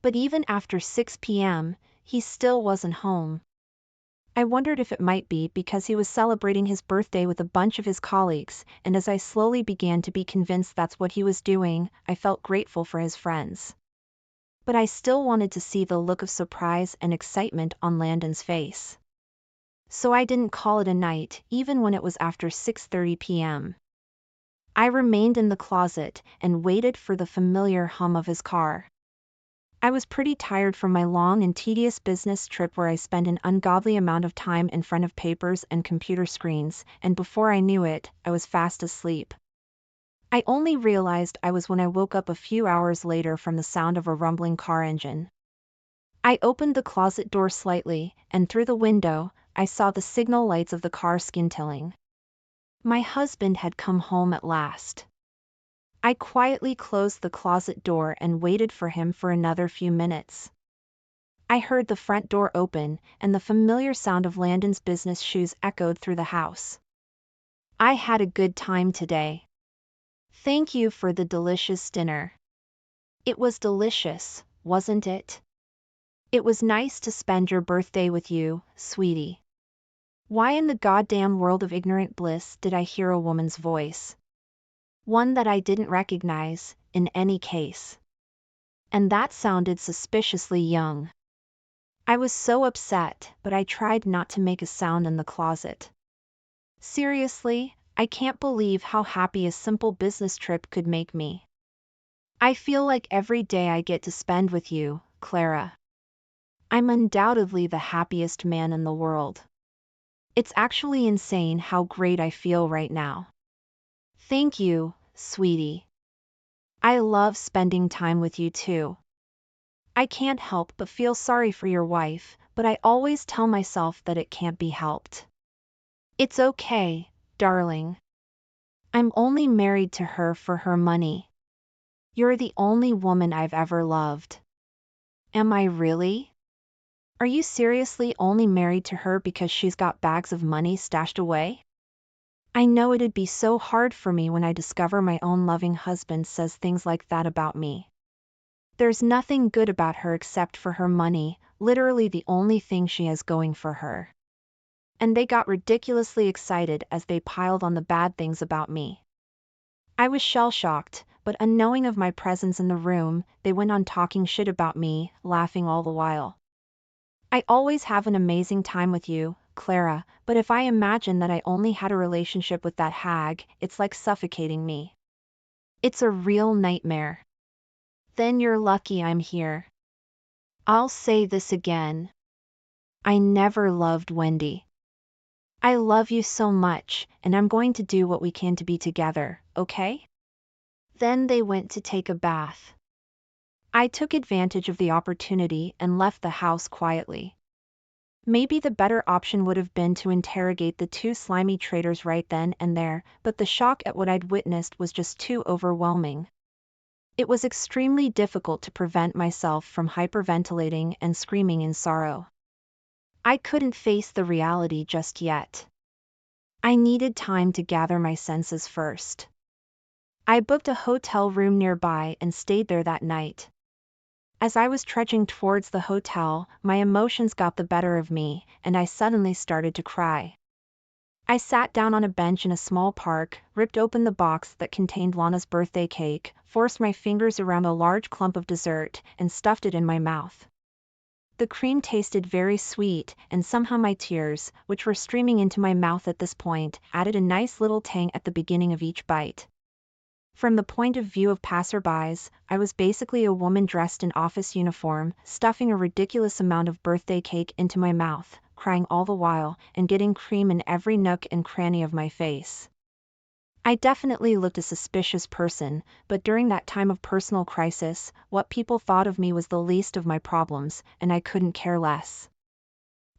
But even after 6 p.m., he still wasn't home. I wondered if it might be because he was celebrating his birthday with a bunch of his colleagues, and as I slowly began to be convinced that's what he was doing, I felt grateful for his friends. But I still wanted to see the look of surprise and excitement on Landon's face. So I didn't call it a night, even when it was after 6:30 p.m. I remained in the closet and waited for the familiar hum of his car. I was pretty tired from my long and tedious business trip where I spent an ungodly amount of time in front of papers and computer screens, and before I knew it, I was fast asleep. I only realized I was when I woke up a few hours later from the sound of a rumbling car engine. I opened the closet door slightly, and through the window, I saw the signal lights of the car scintillating. My husband had come home at last. I quietly closed the closet door and waited for him for another few minutes. I heard the front door open, and the familiar sound of Landon's business shoes echoed through the house. I had a good time today. Thank you for the delicious dinner. It was delicious, wasn't it? It was nice to spend your birthday with you, sweetie. Why in the goddamn world of ignorant bliss did I hear a woman's voice? One that I didn't recognize, in any case. And that sounded suspiciously young. I was so upset, but I tried not to make a sound in the closet. Seriously, I can't believe how happy a simple business trip could make me. I feel like every day I get to spend with you, Clara. I'm undoubtedly the happiest man in the world. It's actually insane how great I feel right now. Thank you, sweetie. I love spending time with you too. I can't help but feel sorry for your wife, but I always tell myself that it can't be helped. It's okay, darling. I'm only married to her for her money. You're the only woman I've ever loved. Am I really? Are you seriously only married to her because she's got bags of money stashed away? I know it'd be so hard for me when I discover my own loving husband says things like that about me. There's nothing good about her except for her money, literally the only thing she has going for her. And they got ridiculously excited as they piled on the bad things about me. I was shell-shocked, but unknowing of my presence in the room, they went on talking shit about me, laughing all the while. I always have an amazing time with you, Clara, but if I imagine that I only had a relationship with that hag, it's like suffocating me. It's a real nightmare. Then you're lucky I'm here. I'll say this again. I never loved Wendy. I love you so much, and I'm going to do what we can to be together, okay? Then they went to take a bath. I took advantage of the opportunity and left the house quietly. Maybe the better option would have been to interrogate the two slimy traitors right then and there, but the shock at what I'd witnessed was just too overwhelming. It was extremely difficult to prevent myself from hyperventilating and screaming in sorrow. I couldn't face the reality just yet. I needed time to gather my senses first. I booked a hotel room nearby and stayed there that night. As I was trudging towards the hotel, my emotions got the better of me, and I suddenly started to cry. I sat down on a bench in a small park, ripped open the box that contained Lana's birthday cake, forced my fingers around a large clump of dessert, and stuffed it in my mouth. The cream tasted very sweet, and somehow my tears, which were streaming into my mouth at this point, added a nice little tang at the beginning of each bite. From the point of view of passerbys, I was basically a woman dressed in office uniform, stuffing a ridiculous amount of birthday cake into my mouth, crying all the while, and getting cream in every nook and cranny of my face. I definitely looked a suspicious person, but during that time of personal crisis, what people thought of me was the least of my problems, and I couldn't care less.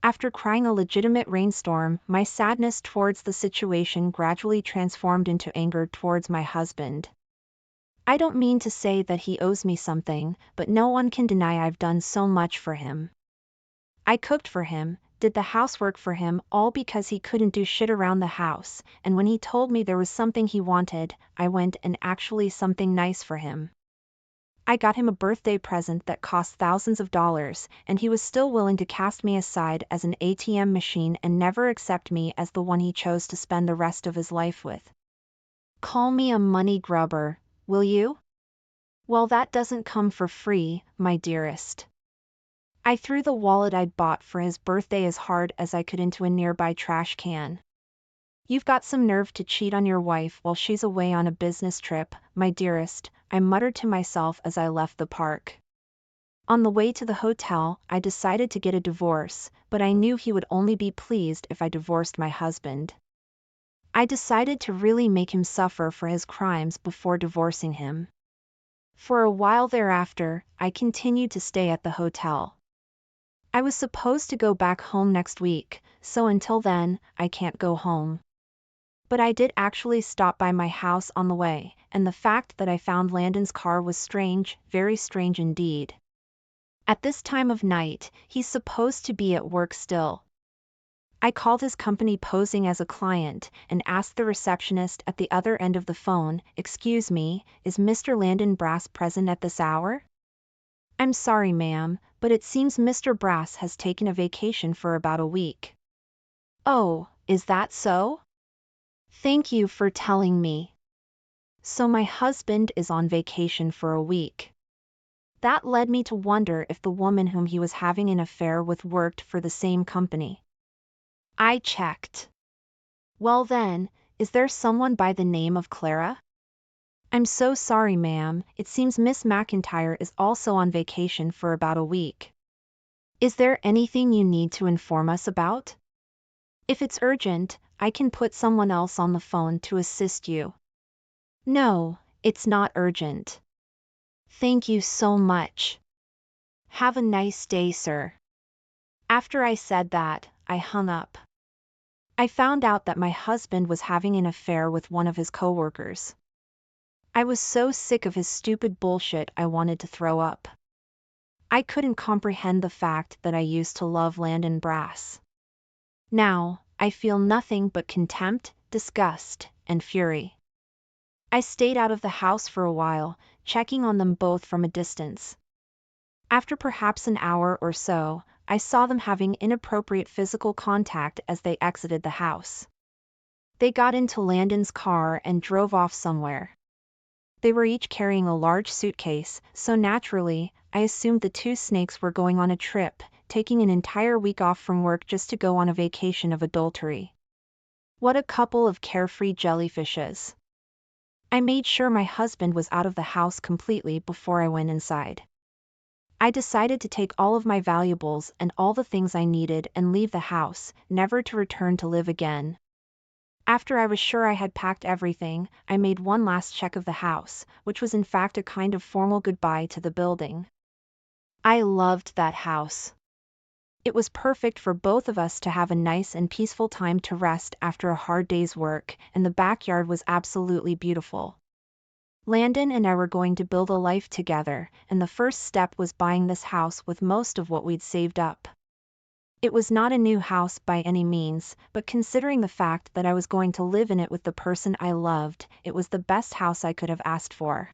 After crying a legitimate rainstorm, my sadness towards the situation gradually transformed into anger towards my husband. I don't mean to say that he owes me something, but no one can deny I've done so much for him. I cooked for him, did the housework for him, all because he couldn't do shit around the house, and when he told me there was something he wanted, I went and actually something nice for him. I got him a birthday present that cost thousands of dollars, and he was still willing to cast me aside as an ATM machine and never accept me as the one he chose to spend the rest of his life with. Call me a money grubber, will you? Well, that doesn't come for free, my dearest. I threw the wallet I'd bought for his birthday as hard as I could into a nearby trash can. You've got some nerve to cheat on your wife while she's away on a business trip, my dearest, I muttered to myself as I left the park. On the way to the hotel, I decided to get a divorce, but I knew he would only be pleased if I divorced my husband. I decided to really make him suffer for his crimes before divorcing him. For a while thereafter, I continued to stay at the hotel. I was supposed to go back home next week, so until then, I can't go home. But I did actually stop by my house on the way, and the fact that I found Landon's car was strange, very strange indeed. At this time of night, he's supposed to be at work still. I called his company posing as a client, and asked the receptionist at the other end of the phone, "Excuse me, is Mr. Landon Brass present at this hour?" "I'm sorry, ma'am, but it seems Mr. Brass has taken a vacation for about a week." "Oh, is that so? Thank you for telling me." So my husband is on vacation for a week. That led me to wonder if the woman whom he was having an affair with worked for the same company. I checked. Well then, is there someone by the name of Clara? I'm so sorry, ma'am. It seems Miss McIntyre is also on vacation for about a week. Is there anything you need to inform us about? If it's urgent, I can put someone else on the phone to assist you. No, it's not urgent. Thank you so much. Have a nice day, sir. After I said that, I hung up. I found out that my husband was having an affair with one of his coworkers. I was so sick of his stupid bullshit I wanted to throw up. I couldn't comprehend the fact that I used to love Landon Brass. Now, I feel nothing but contempt, disgust, and fury. I stayed out of the house for a while, checking on them both from a distance. After perhaps an hour or so, I saw them having inappropriate physical contact as they exited the house. They got into Landon's car and drove off somewhere. They were each carrying a large suitcase, so naturally, I assumed the two snakes were going on a trip, taking an entire week off from work just to go on a vacation of adultery. What a couple of carefree jellyfishes. I made sure my husband was out of the house completely before I went inside. I decided to take all of my valuables and all the things I needed and leave the house, never to return to live again. After I was sure I had packed everything, I made one last check of the house, which was in fact a kind of formal goodbye to the building. I loved that house. It was perfect for both of us to have a nice and peaceful time to rest after a hard day's work, and the backyard was absolutely beautiful. Landon and I were going to build a life together, and the first step was buying this house with most of what we'd saved up. It was not a new house by any means, but considering the fact that I was going to live in it with the person I loved, it was the best house I could have asked for.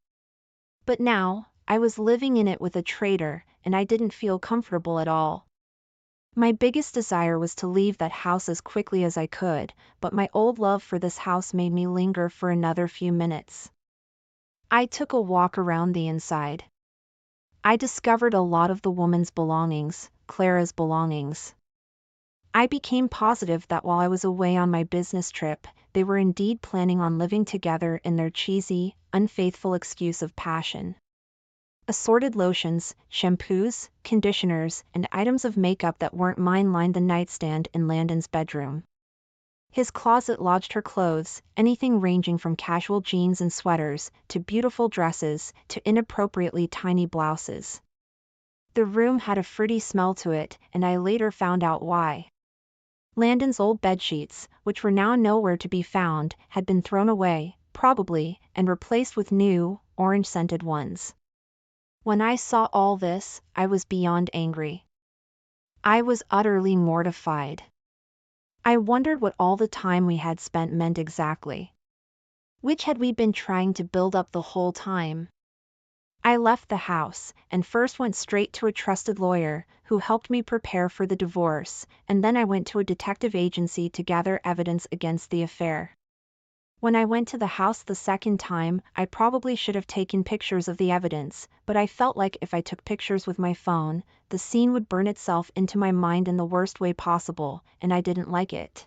But now, I was living in it with a traitor, and I didn't feel comfortable at all. My biggest desire was to leave that house as quickly as I could, but my old love for this house made me linger for another few minutes. I took a walk around the inside. I discovered a lot of the woman's belongings, Clara's belongings. I became positive that while I was away on my business trip, they were indeed planning on living together in their cheesy, unfaithful excuse of passion. Assorted lotions, shampoos, conditioners, and items of makeup that weren't mine lined the nightstand in Landon's bedroom. His closet lodged her clothes, anything ranging from casual jeans and sweaters, to beautiful dresses, to inappropriately tiny blouses. The room had a fruity smell to it, and I later found out why. Landon's old bedsheets, which were now nowhere to be found, had been thrown away, probably, and replaced with new, orange-scented ones. When I saw all this, I was beyond angry. I was utterly mortified. I wondered what all the time we had spent meant exactly. Which had we been trying to build up the whole time? I left the house, and first went straight to a trusted lawyer, who helped me prepare for the divorce, and then I went to a detective agency to gather evidence against the affair. When I went to the house the second time, I probably should have taken pictures of the evidence, but I felt like if I took pictures with my phone, the scene would burn itself into my mind in the worst way possible, and I didn't like it.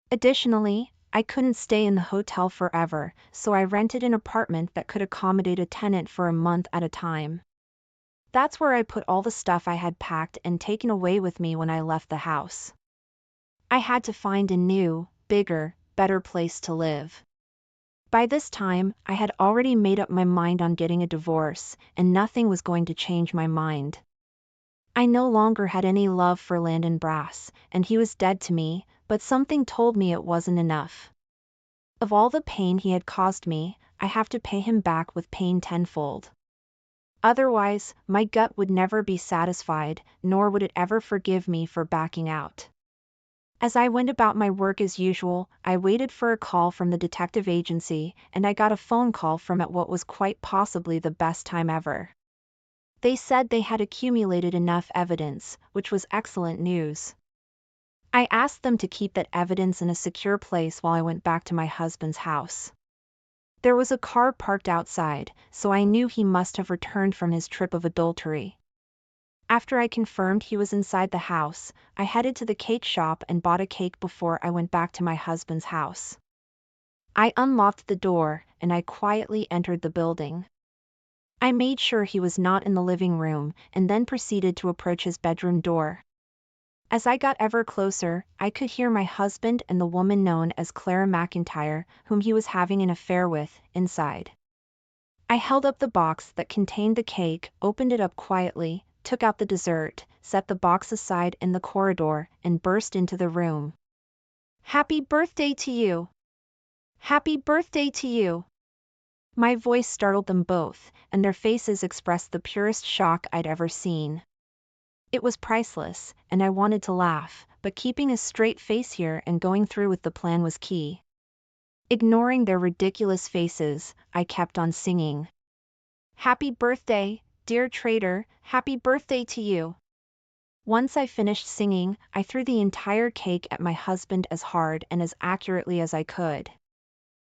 Additionally, I couldn't stay in the hotel forever, so I rented an apartment that could accommodate a tenant for a month at a time. That's where I put all the stuff I had packed and taken away with me when I left the house. I had to find a new, bigger, better place to live. By this time, I had already made up my mind on getting a divorce, and nothing was going to change my mind. I no longer had any love for Landon Brass, and he was dead to me, but something told me it wasn't enough. Of all the pain he had caused me, I have to pay him back with pain tenfold. Otherwise, my gut would never be satisfied, nor would it ever forgive me for backing out. As I went about my work as usual, I waited for a call from the detective agency, and I got a phone call from at what was quite possibly the best time ever. They said they had accumulated enough evidence, which was excellent news. I asked them to keep that evidence in a secure place while I went back to my husband's house. There was a car parked outside, so I knew he must have returned from his trip of adultery. After I confirmed he was inside the house, I headed to the cake shop and bought a cake before I went back to my husband's house. I unlocked the door, and I quietly entered the building. I made sure he was not in the living room, and then proceeded to approach his bedroom door. As I got ever closer, I could hear my husband and the woman known as Clara McIntyre, whom he was having an affair with, inside. I held up the box that contained the cake, opened it up quietly, took out the dessert, set the box aside in the corridor, and burst into the room. "Happy birthday to you! Happy birthday to you!" My voice startled them both, and their faces expressed the purest shock I'd ever seen. It was priceless, and I wanted to laugh, but keeping a straight face here and going through with the plan was key. Ignoring their ridiculous faces, I kept on singing. "Happy birthday, dear traitor, happy birthday to you." Once I finished singing, I threw the entire cake at my husband as hard and as accurately as I could.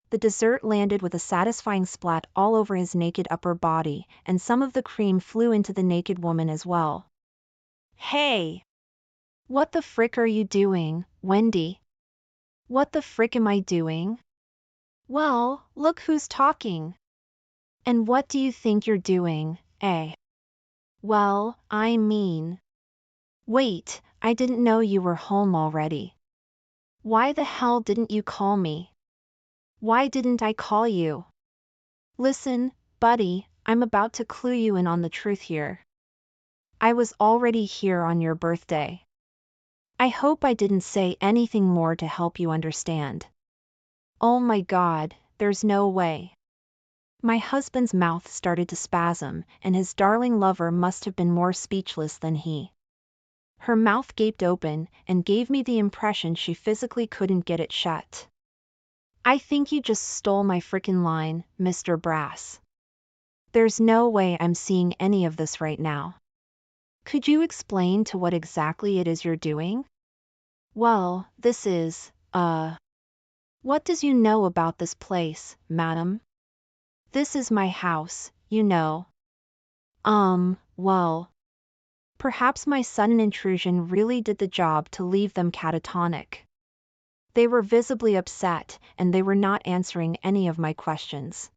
The dessert landed with a satisfying splat all over his naked upper body, and some of the cream flew into the naked woman as well. "Hey! What the frick are you doing, Wendy? What the frick am I doing? Well, look who's talking. And what do you think you're doing, eh? Well, I mean... Wait, I didn't know you were home already. Why the hell didn't you call me? Why didn't I call you? Listen, buddy, I'm about to clue you in on the truth here. I was already here on your birthday. I hope I didn't say anything more to help you understand. Oh my God, there's no way." My husband's mouth started to spasm, and his darling lover must have been more speechless than he. Her mouth gaped open, and gave me the impression she physically couldn't get it shut. "I think you just stole my frickin' line, Mr. Brass. There's no way I'm seeing any of this right now. Could you explain to what exactly it is you're doing?" "Well, this is, What does you know about this place, madam? This is my house, you know." Well. Perhaps my sudden intrusion really did the job to leave them catatonic. They were visibly upset, and they were not answering any of my questions.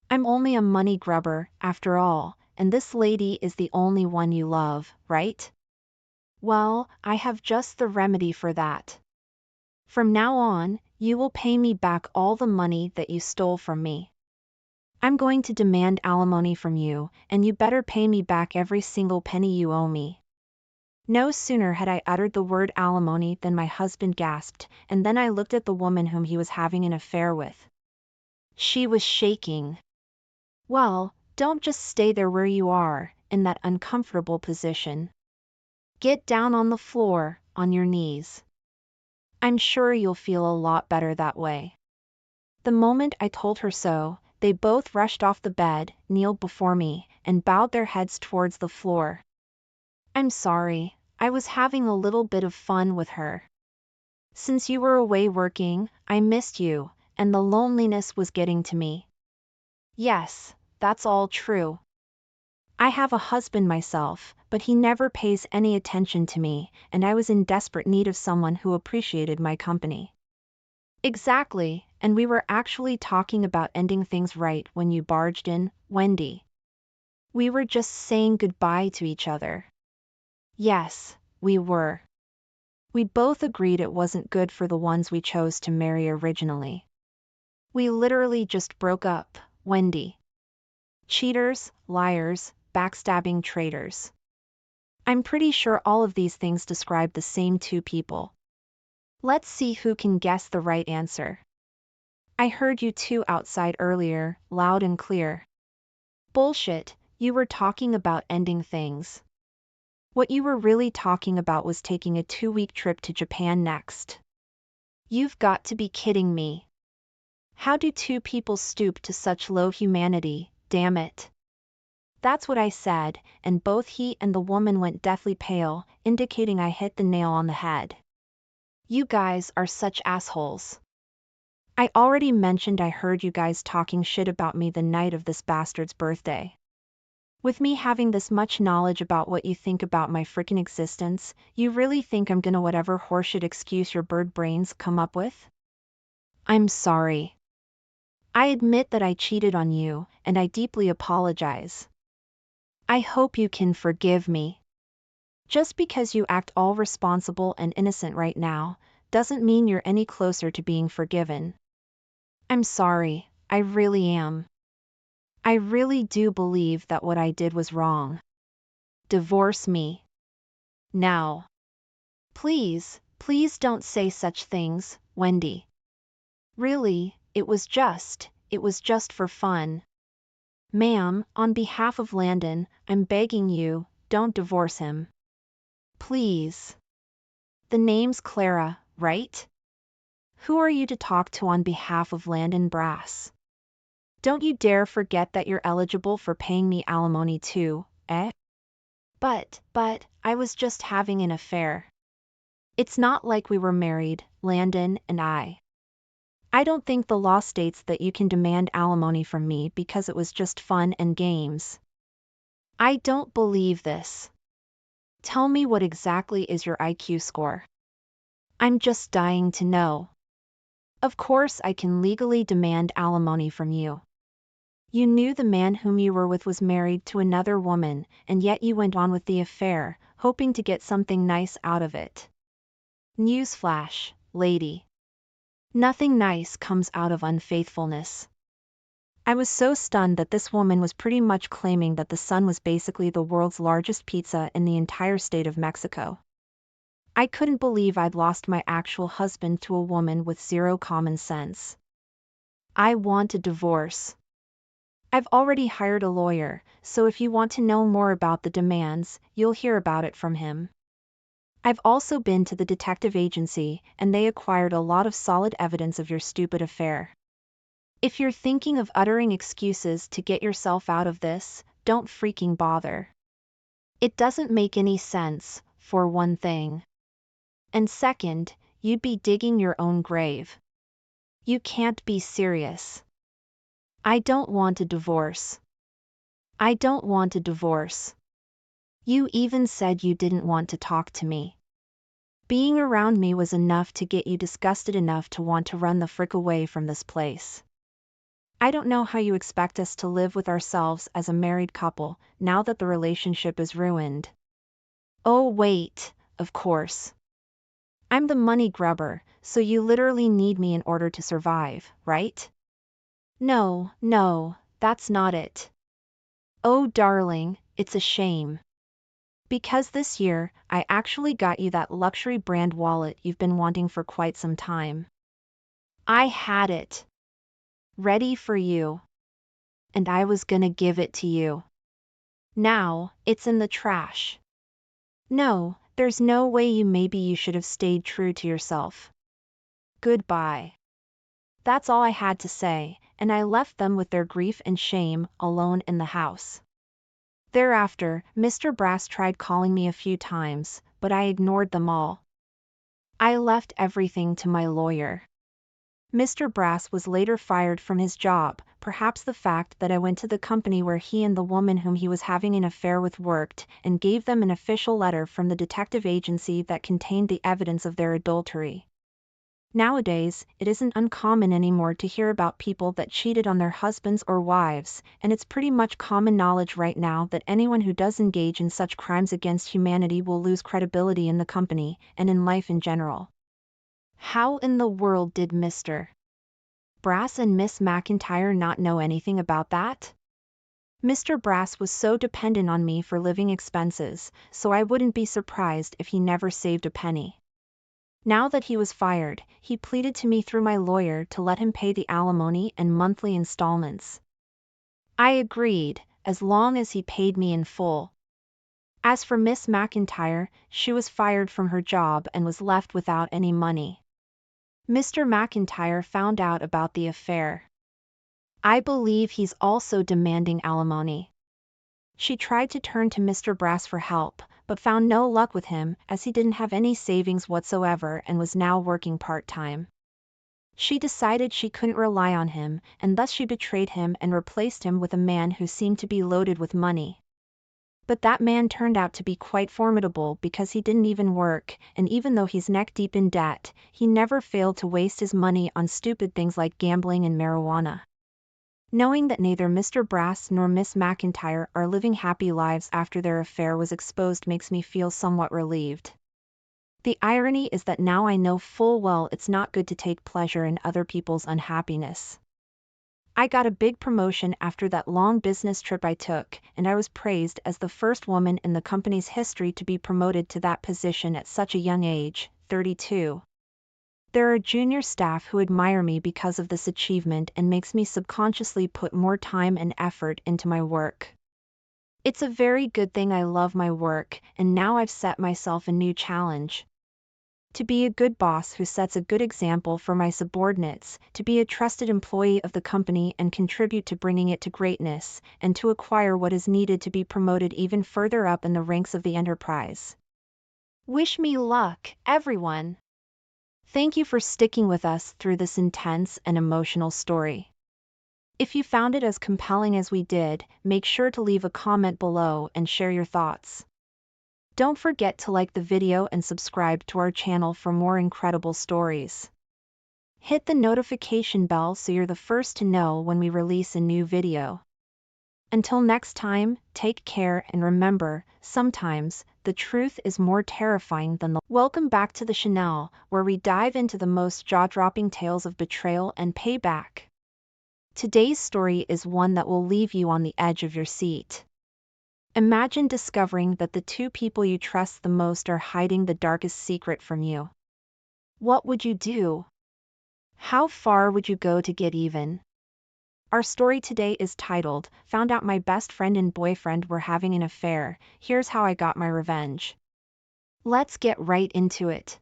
I'm only a money grubber, after all, and this lady is the only one you love, right? Well, I have just the remedy for that. From now on, you will pay me back all the money that you stole from me. I'm going to demand alimony from you, and you better pay me back every single penny you owe me." No sooner had I uttered the word alimony than my husband gasped, and then I looked at the woman whom he was having an affair with. She was shaking. "Well, don't just stay there where you are, in that uncomfortable position. Get down on the floor, on your knees. I'm sure you'll feel a lot better that way." The moment I told her so, they both rushed off the bed, kneeled before me, and bowed their heads towards the floor. "I'm sorry, I was having a little bit of fun with her. Since you were away working, I missed you, and the loneliness was getting to me. Yes, that's all true. I have a husband myself, but he never pays any attention to me, and I was in desperate need of someone who appreciated my company." "Exactly, and we were actually talking about ending things right when you barged in, Wendy. We were just saying goodbye to each other." "Yes, we were. We both agreed it wasn't good for the ones we chose to marry originally. We literally just broke up, Wendy. Cheaters, liars, backstabbing traitors. I'm pretty sure all of these things describe the same two people. Let's see who can guess the right answer. I heard you two outside earlier, loud and clear." "Bullshit, you were talking about ending things. What you were really talking about was taking a 2-week trip to Japan next. You've got to be kidding me. How do two people stoop to such low humanity, damn it?" That's what I said, and both he and the woman went deathly pale, indicating I hit the nail on the head. "You guys are such assholes. I already mentioned I heard you guys talking shit about me the night of this bastard's birthday. With me having this much knowledge about what you think about my frickin' existence, you really think I'm gonna whatever horseshit excuse your bird brains come up with? I'm sorry. I admit that I cheated on you, and I deeply apologize. I hope you can forgive me. Just because you act all responsible and innocent right now, doesn't mean you're any closer to being forgiven. I'm sorry, I really am. I really do believe that what I did was wrong. Divorce me. Now. Please, please don't say such things, Wendy. Really, it was just for fun. Ma'am, on behalf of Landon, I'm begging you, don't divorce him. Please. The name's Clara, right? Who are you to talk to on behalf of Landon Brass? Don't you dare forget that you're eligible for paying me alimony too, eh? But, I was just having an affair. It's not like we were married, Landon and I. I don't think the law states that you can demand alimony from me because it was just fun and games. I don't believe this. Tell me what exactly is your IQ score? I'm just dying to know. Of course I can legally demand alimony from you. You knew the man whom you were with was married to another woman, and yet you went on with the affair, hoping to get something nice out of it. Newsflash, lady. Nothing nice comes out of unfaithfulness. I was so stunned that this woman was pretty much claiming that the Sun was basically the world's largest pizza in the entire state of Mexico. I couldn't believe I'd lost my actual husband to a woman with zero common sense. I want a divorce. I've already hired a lawyer, so if you want to know more about the demands, you'll hear about it from him. I've also been to the detective agency, and they acquired a lot of solid evidence of your stupid affair. If you're thinking of uttering excuses to get yourself out of this, don't freaking bother. It doesn't make any sense, for one thing. And second, you'd be digging your own grave. You can't be serious. I don't want a divorce. I don't want a divorce. You even said you didn't want to talk to me. Being around me was enough to get you disgusted enough to want to run the frick away from this place. I don't know how you expect us to live with ourselves as a married couple, now that the relationship is ruined. Oh wait, of course. I'm the money grubber, so you literally need me in order to survive, right? No, that's not it. Oh darling, it's a shame. Because this year, I actually got you that luxury brand wallet you've been wanting for quite some time. I had it. Ready for you. And I was gonna give it to you. Now, it's in the trash. No, there's no way maybe you should have stayed true to yourself. Goodbye. That's all I had to say, and I left them with their grief and shame, alone in the house. Thereafter, Mr. Brass tried calling me a few times, but I ignored them all. I left everything to my lawyer. Mr. Brass was later fired from his job, perhaps the fact that I went to the company where he and the woman whom he was having an affair with worked, and gave them an official letter from the detective agency that contained the evidence of their adultery. Nowadays, it isn't uncommon anymore to hear about people that cheated on their husbands or wives, and it's pretty much common knowledge right now that anyone who does engage in such crimes against humanity will lose credibility in the company, and in life in general. How in the world did Mr. Brass and Miss McIntyre not know anything about that? Mr. Brass was so dependent on me for living expenses, so I wouldn't be surprised if he never saved a penny. Now that he was fired, he pleaded to me through my lawyer to let him pay the alimony and monthly installments. I agreed, as long as he paid me in full. As for Miss McIntyre, she was fired from her job and was left without any money. Mr. McIntyre found out about the affair. I believe he's also demanding alimony. She tried to turn to Mr. Brass for help, but found no luck with him as he didn't have any savings whatsoever and was now working part-time. She decided she couldn't rely on him, and thus she betrayed him and replaced him with a man who seemed to be loaded with money. But that man turned out to be quite formidable because he didn't even work, and even though he's neck-deep in debt, he never failed to waste his money on stupid things like gambling and marijuana. Knowing that neither Mr. Brass nor Miss McIntyre are living happy lives after their affair was exposed makes me feel somewhat relieved. The irony is that now I know full well it's not good to take pleasure in other people's unhappiness. I got a big promotion after that long business trip I took, and I was praised as the first woman in the company's history to be promoted to that position at such a young age, 32. There are junior staff who admire me because of this achievement and makes me subconsciously put more time and effort into my work. It's a very good thing I love my work, and now I've set myself a new challenge. To be a good boss who sets a good example for my subordinates, to be a trusted employee of the company and contribute to bringing it to greatness, and to acquire what is needed to be promoted even further up in the ranks of the enterprise. Wish me luck, everyone! Thank you for sticking with us through this intense and emotional story. If you found it as compelling as we did, make sure to leave a comment below and share your thoughts. Don't forget to like the video and subscribe to our channel for more incredible stories. Hit the notification bell so you're the first to know when we release a new video. Until next time, take care and remember, sometimes, the truth is more terrifying than the lie. Welcome back to the Chanel, where we dive into the most jaw-dropping tales of betrayal and payback. Today's story is one that will leave you on the edge of your seat. Imagine discovering that the two people you trust the most are hiding the darkest secret from you. What would you do? How far would you go to get even? Our story today is titled, Found Out My Best Friend and Boyfriend Were Having an Affair, Here's How I Got My Revenge. Let's get right into it.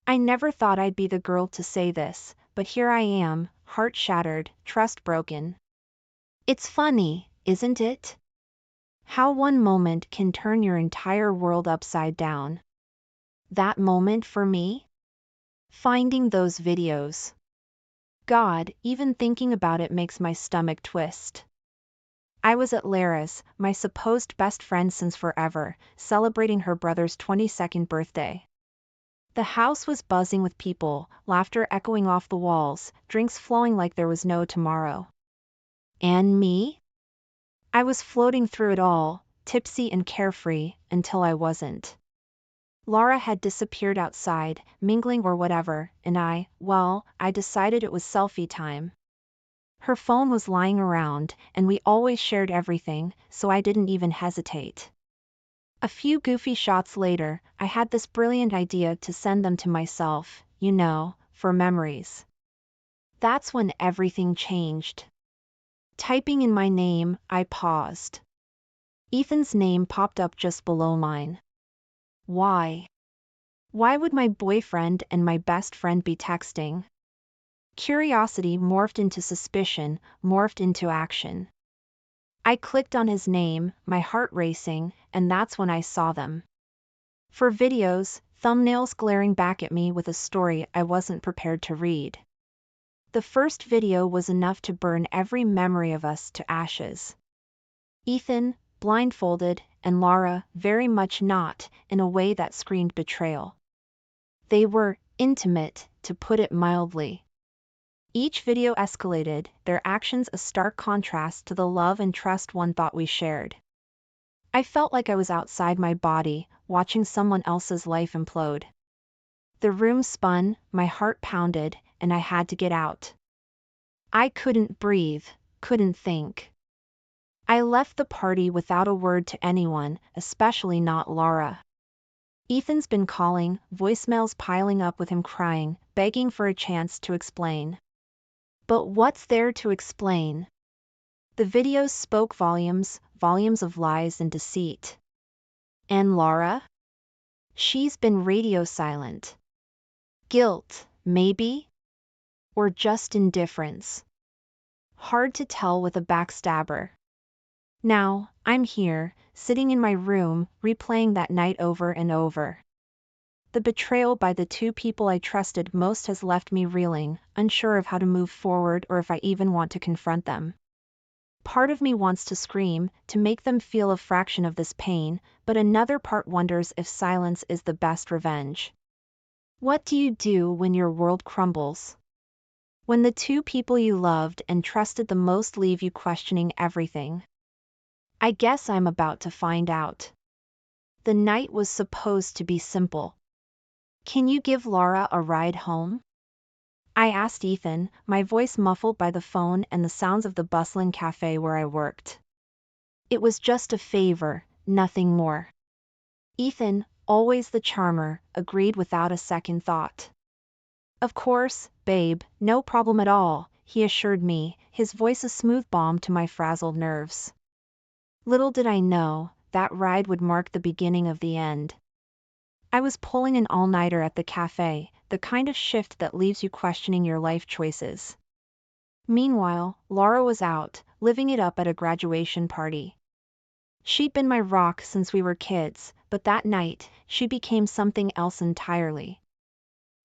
I never thought I'd be the girl to say this, but here I am, heart shattered, trust broken. It's funny, isn't it? How one moment can turn your entire world upside down. That moment for me? Finding those videos. God, even thinking about it makes my stomach twist. I was at Lara's, my supposed best friend since forever, celebrating her brother's 22nd birthday. The house was buzzing with people, laughter echoing off the walls, drinks flowing like there was no tomorrow. And me? I was floating through it all, tipsy and carefree, until I wasn't. Laura had disappeared outside, mingling or whatever, and I decided it was selfie time. Her phone was lying around, and we always shared everything, so I didn't even hesitate. A few goofy shots later, I had this brilliant idea to send them to myself, for memories. That's when everything changed. Typing in my name, I paused. Ethan's name popped up just below mine. Why? Why would my boyfriend and my best friend be texting? Curiosity morphed into suspicion, morphed into action. I clicked on his name, my heart racing, and that's when I saw them. For videos, thumbnails glaring back at me with a story I wasn't prepared to read. The first video was enough to burn every memory of us to ashes. Ethan, blindfolded, and Laura, very much not, in a way that screamed betrayal. They were intimate, to put it mildly. Each video escalated, their actions a stark contrast to the love and trust one thought we shared. I felt like I was outside my body, watching someone else's life implode. The room spun, my heart pounded, and I had to get out. I couldn't breathe, couldn't think. I left the party without a word to anyone, especially not Laura. Ethan's been calling, voicemails piling up with him crying, begging for a chance to explain. But what's there to explain? The videos spoke volumes, volumes of lies and deceit. And Laura? She's been radio silent. Guilt, maybe? Or just indifference? Hard to tell with a backstabber. Now, I'm here, sitting in my room, replaying that night over and over. The betrayal by the two people I trusted most has left me reeling, unsure of how to move forward or if I even want to confront them. Part of me wants to scream, to make them feel a fraction of this pain, but another part wonders if silence is the best revenge. What do you do when your world crumbles? When the two people you loved and trusted the most leave you questioning everything? I guess I'm about to find out. The night was supposed to be simple. Can you give Laura a ride home? I asked Ethan, my voice muffled by the phone and the sounds of the bustling cafe where I worked. It was just a favor, nothing more. Ethan, always the charmer, agreed without a second thought. Of course, babe, no problem at all, he assured me, his voice a smooth balm to my frazzled nerves. Little did I know, that ride would mark the beginning of the end. I was pulling an all-nighter at the cafe, the kind of shift that leaves you questioning your life choices. Meanwhile, Laura was out, living it up at a graduation party. She'd been my rock since we were kids, but that night, she became something else entirely.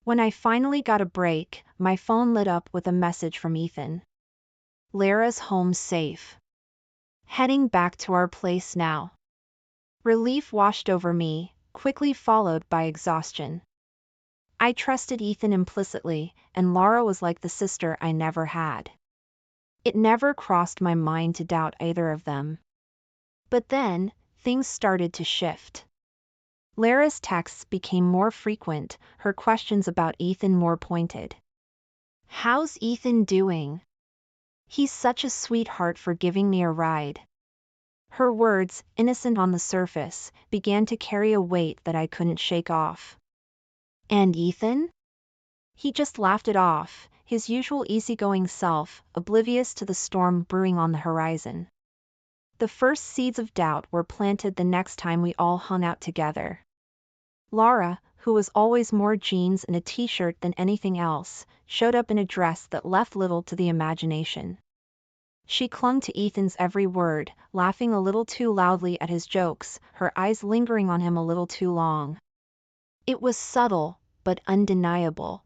When I finally got a break, my phone lit up with a message from Ethan. Lara's home safe. Heading back to our place now. Relief washed over me, quickly followed by exhaustion. I trusted Ethan implicitly, and Laura was like the sister I never had. It never crossed my mind to doubt either of them. But then, things started to shift. Lara's texts became more frequent, her questions about Ethan more pointed. How's Ethan doing? He's such a sweetheart for giving me a ride. Her words, innocent on the surface, began to carry a weight that I couldn't shake off. And Ethan? He just laughed it off, his usual easygoing self, oblivious to the storm brewing on the horizon. The first seeds of doubt were planted the next time we all hung out together. Laura, who was always more jeans and a t-shirt than anything else, showed up in a dress that left little to the imagination. She clung to Ethan's every word, laughing a little too loudly at his jokes, her eyes lingering on him a little too long. It was subtle, but undeniable.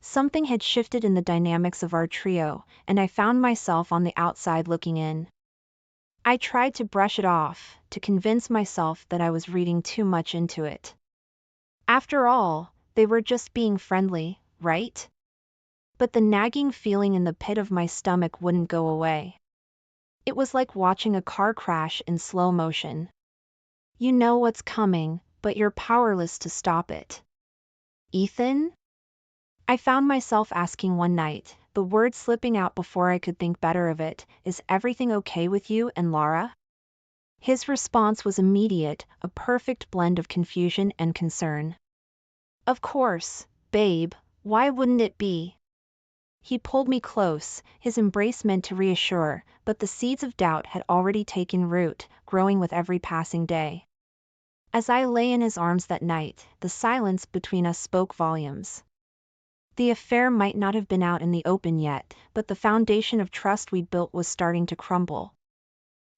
Something had shifted in the dynamics of our trio, and I found myself on the outside looking in. I tried to brush it off, to convince myself that I was reading too much into it. After all, they were just being friendly, right? But the nagging feeling in the pit of my stomach wouldn't go away. It was like watching a car crash in slow motion. You know what's coming, but you're powerless to stop it. Ethan? I found myself asking one night, the words slipping out before I could think better of it, is everything okay with you and Laura? His response was immediate, a perfect blend of confusion and concern. Of course, babe, why wouldn't it be? He pulled me close, his embrace meant to reassure, but the seeds of doubt had already taken root, growing with every passing day. As I lay in his arms that night, the silence between us spoke volumes. The affair might not have been out in the open yet, but the foundation of trust we'd built was starting to crumble.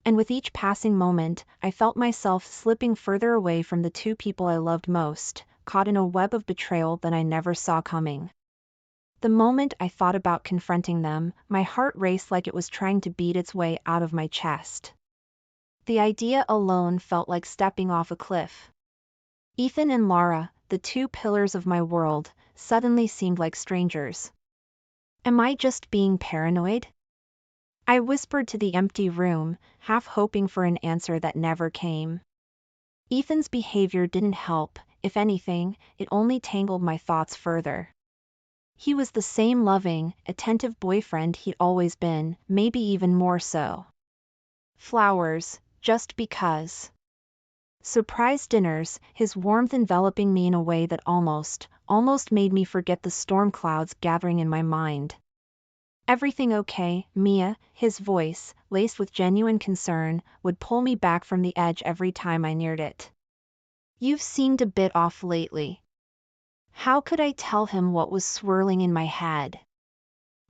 And with each passing moment, I felt myself slipping further away from the two people I loved most, caught in a web of betrayal that I never saw coming. The moment I thought about confronting them, my heart raced like it was trying to beat its way out of my chest. The idea alone felt like stepping off a cliff. Ethan and Laura, the two pillars of my world, suddenly seemed like strangers. Am I just being paranoid? I whispered to the empty room, half hoping for an answer that never came. Ethan's behavior didn't help, if anything, it only tangled my thoughts further. He was the same loving, attentive boyfriend he'd always been, maybe even more so. Flowers, just because. Surprise dinners, his warmth enveloping me in a way that almost made me forget the storm clouds gathering in my mind. Everything okay, Mia? His voice, laced with genuine concern, would pull me back from the edge every time I neared it. You've seemed a bit off lately. How could I tell him what was swirling in my head?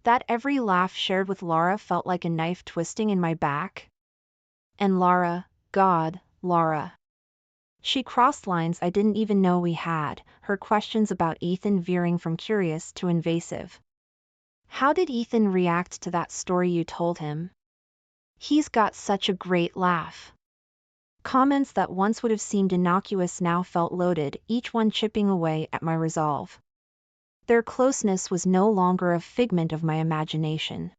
That every laugh shared with Laura felt like a knife twisting in my back? And Laura, God, Laura. She crossed lines I didn't even know we had, her questions about Ethan veering from curious to invasive. How did Ethan react to that story you told him? He's got such a great laugh. Comments that once would have seemed innocuous now felt loaded, each one chipping away at my resolve. Their closeness was no longer a figment of my imagination.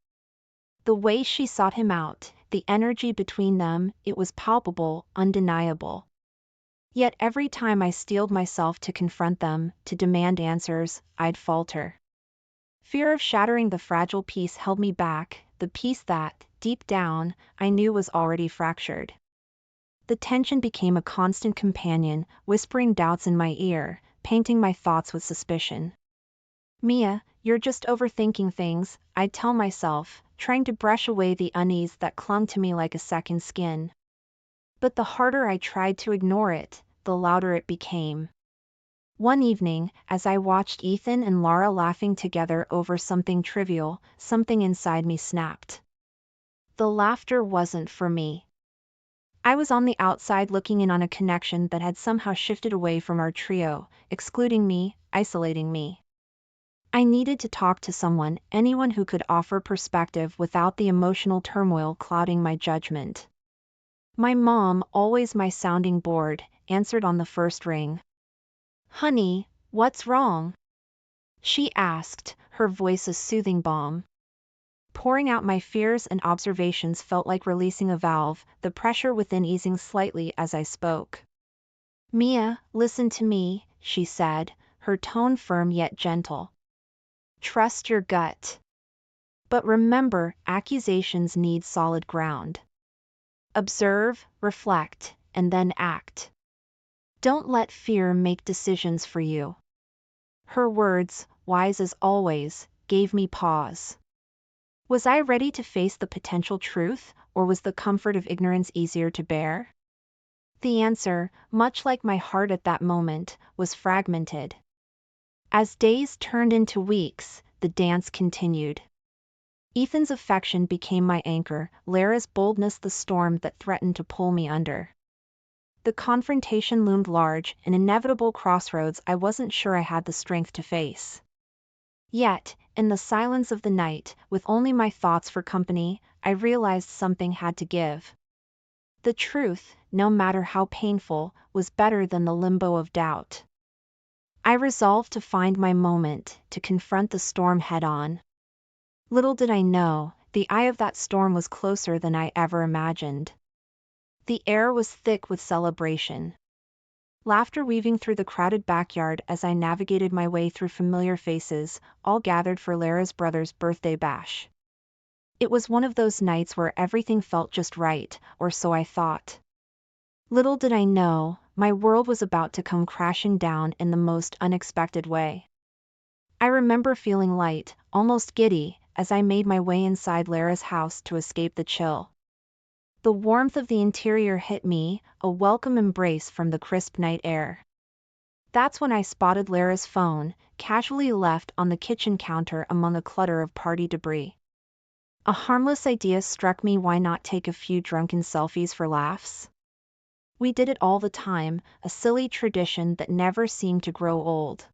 The way she sought him out, the energy between them, it was palpable, undeniable. Yet every time I steeled myself to confront them, to demand answers, I'd falter. Fear of shattering the fragile peace held me back, the peace that, deep down, I knew was already fractured. The tension became a constant companion, whispering doubts in my ear, painting my thoughts with suspicion. Mia, you're just overthinking things, I'd tell myself, trying to brush away the unease that clung to me like a second skin. But the harder I tried to ignore it, the louder it became. One evening, as I watched Ethan and Laura laughing together over something trivial, something inside me snapped. The laughter wasn't for me. I was on the outside looking in on a connection that had somehow shifted away from our trio, excluding me, isolating me. I needed to talk to someone, anyone who could offer perspective without the emotional turmoil clouding my judgment. My mom, always my sounding board, answered on the first ring. "Honey, what's wrong?" she asked, her voice a soothing balm. Pouring out my fears and observations felt like releasing a valve, the pressure within easing slightly as I spoke. "Mia, listen to me," she said, her tone firm yet gentle. "Trust your gut. But remember, accusations need solid ground. Observe, reflect, and then act. Don't let fear make decisions for you." Her words, wise as always, gave me pause. Was I ready to face the potential truth, or was the comfort of ignorance easier to bear? The answer, much like my heart at that moment, was fragmented. As days turned into weeks, the dance continued. Ethan's affection became my anchor, Lara's boldness the storm that threatened to pull me under. The confrontation loomed large, an inevitable crossroads I wasn't sure I had the strength to face. Yet, in the silence of the night, with only my thoughts for company, I realized something had to give. The truth, no matter how painful, was better than the limbo of doubt. I resolved to find my moment, to confront the storm head-on. Little did I know, the eye of that storm was closer than I ever imagined. The air was thick with celebration. Laughter weaving through the crowded backyard as I navigated my way through familiar faces, all gathered for Lara's brother's birthday bash. It was one of those nights where everything felt just right, or so I thought. Little did I know, my world was about to come crashing down in the most unexpected way. I remember feeling light, almost giddy, as I made my way inside Lara's house to escape the chill. The warmth of the interior hit me, a welcome embrace from the crisp night air. That's when I spotted Lara's phone, casually left on the kitchen counter among a clutter of party debris. A harmless idea struck me: why not take a few drunken selfies for laughs? We did it all the time, a silly tradition that never seemed to grow old.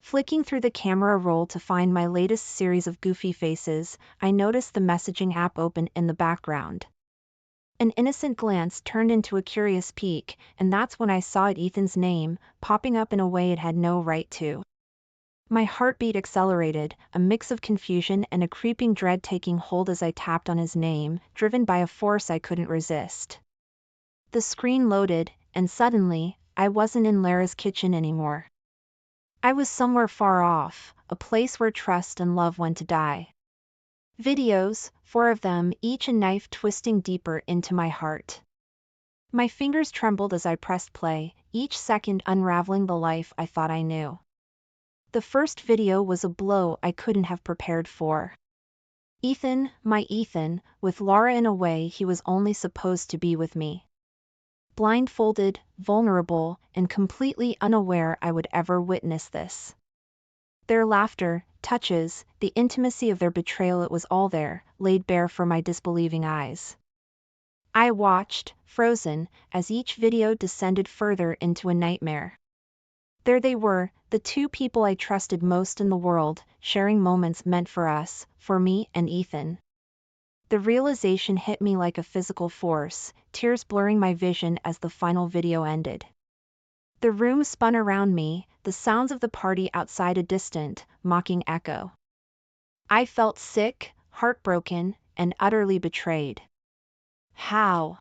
Flicking through the camera roll to find my latest series of goofy faces, I noticed the messaging app open in the background. An innocent glance turned into a curious peek, and that's when I saw Ethan's name, popping up in a way it had no right to. My heartbeat accelerated, a mix of confusion and a creeping dread taking hold as I tapped on his name, driven by a force I couldn't resist. The screen loaded, and suddenly, I wasn't in Lara's kitchen anymore. I was somewhere far off, a place where trust and love went to die. Videos, 4 of them, each a knife twisting deeper into my heart. My fingers trembled as I pressed play, each second unraveling the life I thought I knew. The first video was a blow I couldn't have prepared for. Ethan, my Ethan, with Laura in a way he was only supposed to be with me. Blindfolded, vulnerable, and completely unaware I would ever witness this. Their laughter, touches, the intimacy of their betrayal, it was all there, laid bare for my disbelieving eyes. I watched, frozen, as each video descended further into a nightmare. There they were, the two people I trusted most in the world, sharing moments meant for us, for me and Ethan. The realization hit me like a physical force, tears blurring my vision as the final video ended. The room spun around me, the sounds of the party outside a distant, mocking echo. I felt sick, heartbroken, and utterly betrayed. How?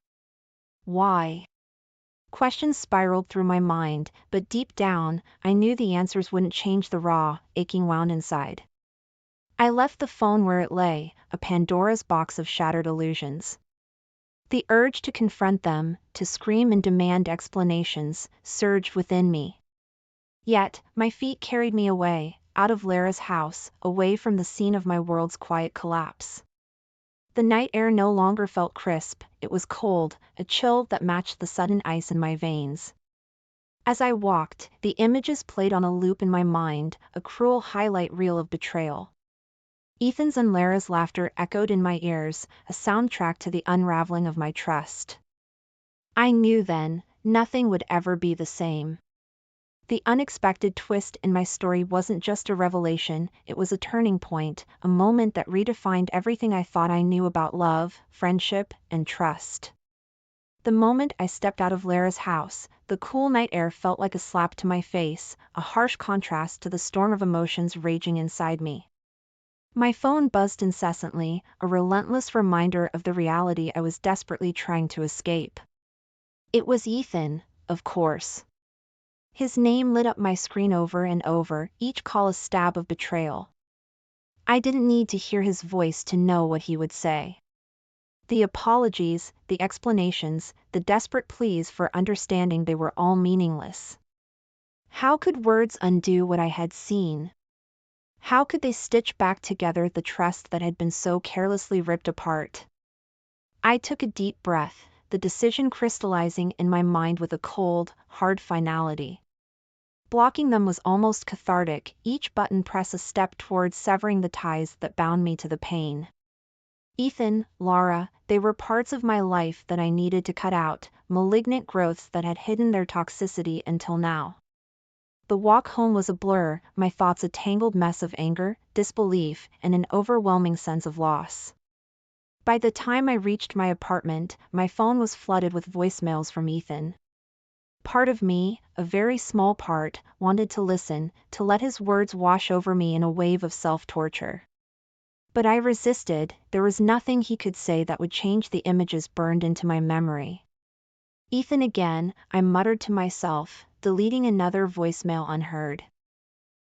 Why? Questions spiraled through my mind, but deep down, I knew the answers wouldn't change the raw, aching wound inside. I left the phone where it lay, a Pandora's box of shattered illusions. The urge to confront them, to scream and demand explanations, surged within me. Yet, my feet carried me away, out of Lara's house, away from the scene of my world's quiet collapse. The night air no longer felt crisp, it was cold, a chill that matched the sudden ice in my veins. As I walked, the images played on a loop in my mind, a cruel highlight reel of betrayal. Ethan's and Lara's laughter echoed in my ears, a soundtrack to the unraveling of my trust. I knew then, nothing would ever be the same. The unexpected twist in my story wasn't just a revelation, it was a turning point, a moment that redefined everything I thought I knew about love, friendship, and trust. The moment I stepped out of Lara's house, the cool night air felt like a slap to my face, a harsh contrast to the storm of emotions raging inside me. My phone buzzed incessantly, a relentless reminder of the reality I was desperately trying to escape. It was Ethan, of course. His name lit up my screen over and over, each call a stab of betrayal. I didn't need to hear his voice to know what he would say. The apologies, the explanations, the desperate pleas for understanding, they were all meaningless. How could words undo what I had seen? How could they stitch back together the trust that had been so carelessly ripped apart? I took a deep breath, the decision crystallizing in my mind with a cold, hard finality. Blocking them was almost cathartic, each button press a step towards severing the ties that bound me to the pain. Ethan, Lara, they were parts of my life that I needed to cut out, malignant growths that had hidden their toxicity until now. The walk home was a blur, my thoughts a tangled mess of anger, disbelief, and an overwhelming sense of loss. By the time I reached my apartment, my phone was flooded with voicemails from Ethan. Part of me, a very small part, wanted to listen, to let his words wash over me in a wave of self-torture. But I resisted, there was nothing he could say that would change the images burned into my memory. Ethan again, I muttered to myself, deleting another voicemail unheard.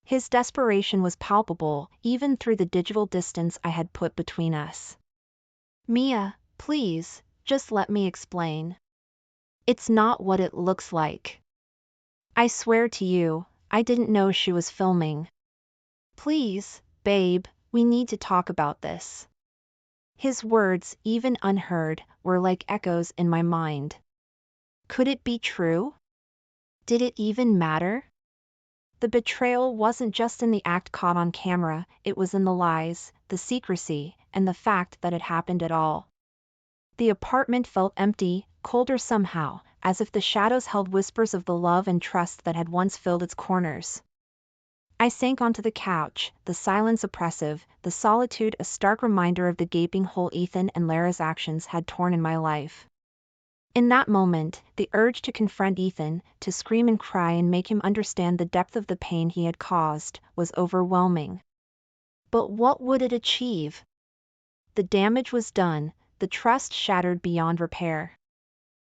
His desperation was palpable, even through the digital distance I had put between us. Mia, please, just let me explain. It's not what it looks like. I swear to you, I didn't know she was filming. Please, babe, we need to talk about this. His words, even unheard, were like echoes in my mind. Could it be true? Did it even matter? The betrayal wasn't just in the act caught on camera, it was in the lies, the secrecy, and the fact that it happened at all. The apartment felt empty, colder somehow, as if the shadows held whispers of the love and trust that had once filled its corners. I sank onto the couch, the silence oppressive, the solitude a stark reminder of the gaping hole Ethan and Lara's actions had torn in my life. In that moment, the urge to confront Ethan, to scream and cry and make him understand the depth of the pain he had caused, was overwhelming. But what would it achieve? The damage was done, the trust shattered beyond repair.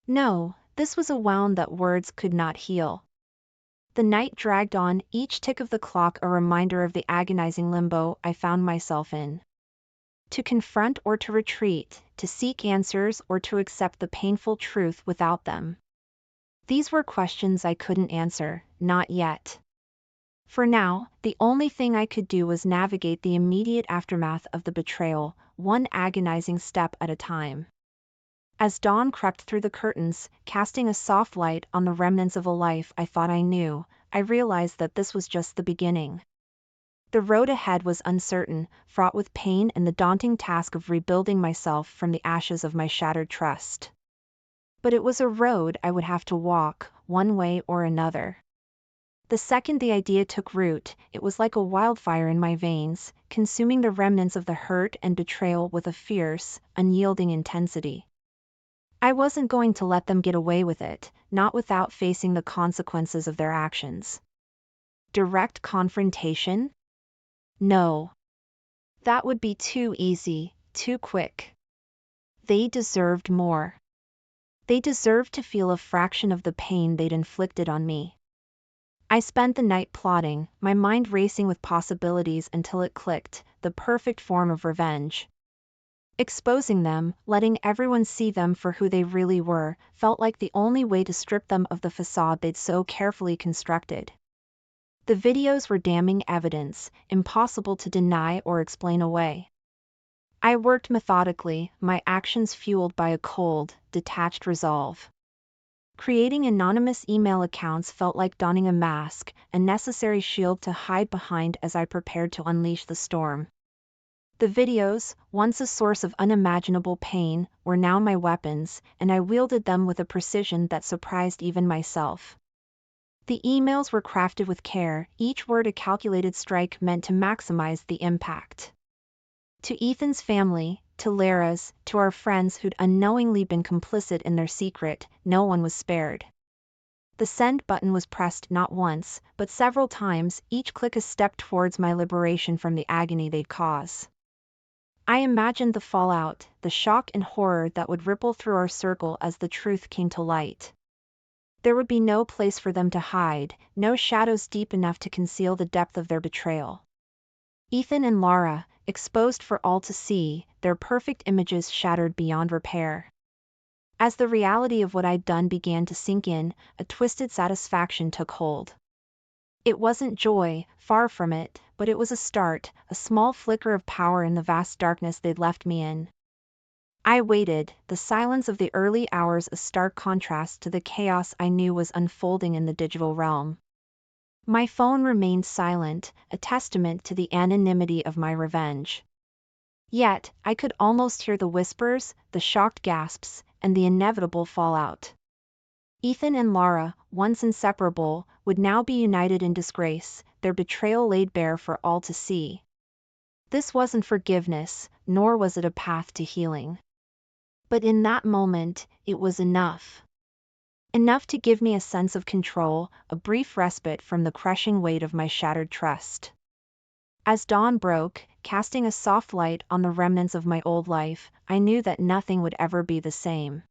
No, this was a wound that words could not heal. The night dragged on, each tick of the clock a reminder of the agonizing limbo I found myself in. To confront or to retreat, to seek answers or to accept the painful truth without them. These were questions I couldn't answer, not yet. For now, the only thing I could do was navigate the immediate aftermath of the betrayal, one agonizing step at a time. As dawn crept through the curtains, casting a soft light on the remnants of a life I thought I knew, I realized that this was just the beginning. The road ahead was uncertain, fraught with pain and the daunting task of rebuilding myself from the ashes of my shattered trust. But it was a road I would have to walk, one way or another. The second the idea took root, it was like a wildfire in my veins, consuming the remnants of the hurt and betrayal with a fierce, unyielding intensity. I wasn't going to let them get away with it, not without facing the consequences of their actions. Direct confrontation? No. That would be too easy, too quick. They deserved more. They deserved to feel a fraction of the pain they'd inflicted on me. I spent the night plotting, my mind racing with possibilities until it clicked, the perfect form of revenge. Exposing them, letting everyone see them for who they really were, felt like the only way to strip them of the facade they'd so carefully constructed. The videos were damning evidence, impossible to deny or explain away. I worked methodically, my actions fueled by a cold, detached resolve. Creating anonymous email accounts felt like donning a mask, a necessary shield to hide behind as I prepared to unleash the storm. The videos, once a source of unimaginable pain, were now my weapons, and I wielded them with a precision that surprised even myself. The emails were crafted with care, each word a calculated strike meant to maximize the impact. To Ethan's family, to Lara's, to our friends who'd unknowingly been complicit in their secret, no one was spared. The send button was pressed not once, but several times, each click a step towards my liberation from the agony they'd cause. I imagined the fallout, the shock and horror that would ripple through our circle as the truth came to light. There would be no place for them to hide, no shadows deep enough to conceal the depth of their betrayal. Ethan and Lara, exposed for all to see, their perfect images shattered beyond repair. As the reality of what I'd done began to sink in, a twisted satisfaction took hold. It wasn't joy, far from it, but it was a start, a small flicker of power in the vast darkness they'd left me in. I waited, the silence of the early hours a stark contrast to the chaos I knew was unfolding in the digital realm. My phone remained silent, a testament to the anonymity of my revenge. Yet, I could almost hear the whispers, the shocked gasps, and the inevitable fallout. Ethan and Lara, once inseparable, would now be united in disgrace, their betrayal laid bare for all to see. This wasn't forgiveness, nor was it a path to healing. But in that moment, it was enough. Enough to give me a sense of control, a brief respite from the crushing weight of my shattered trust. As dawn broke, casting a soft light on the remnants of my old life, I knew that nothing would ever be the same.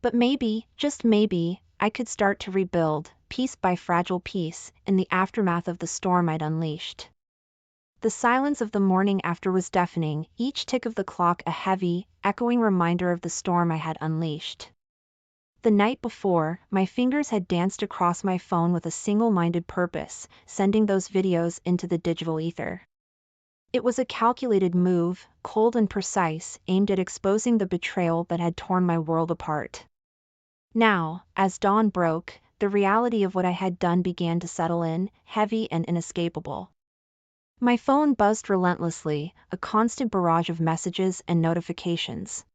But maybe, just maybe, I could start to rebuild, piece by fragile piece, in the aftermath of the storm I'd unleashed. The silence of the morning after was deafening, each tick of the clock a heavy, echoing reminder of the storm I had unleashed. The night before, my fingers had danced across my phone with a single-minded purpose, sending those videos into the digital ether. It was a calculated move, cold and precise, aimed at exposing the betrayal that had torn my world apart. Now, as dawn broke, the reality of what I had done began to settle in, heavy and inescapable. My phone buzzed relentlessly, a constant barrage of messages and notifications.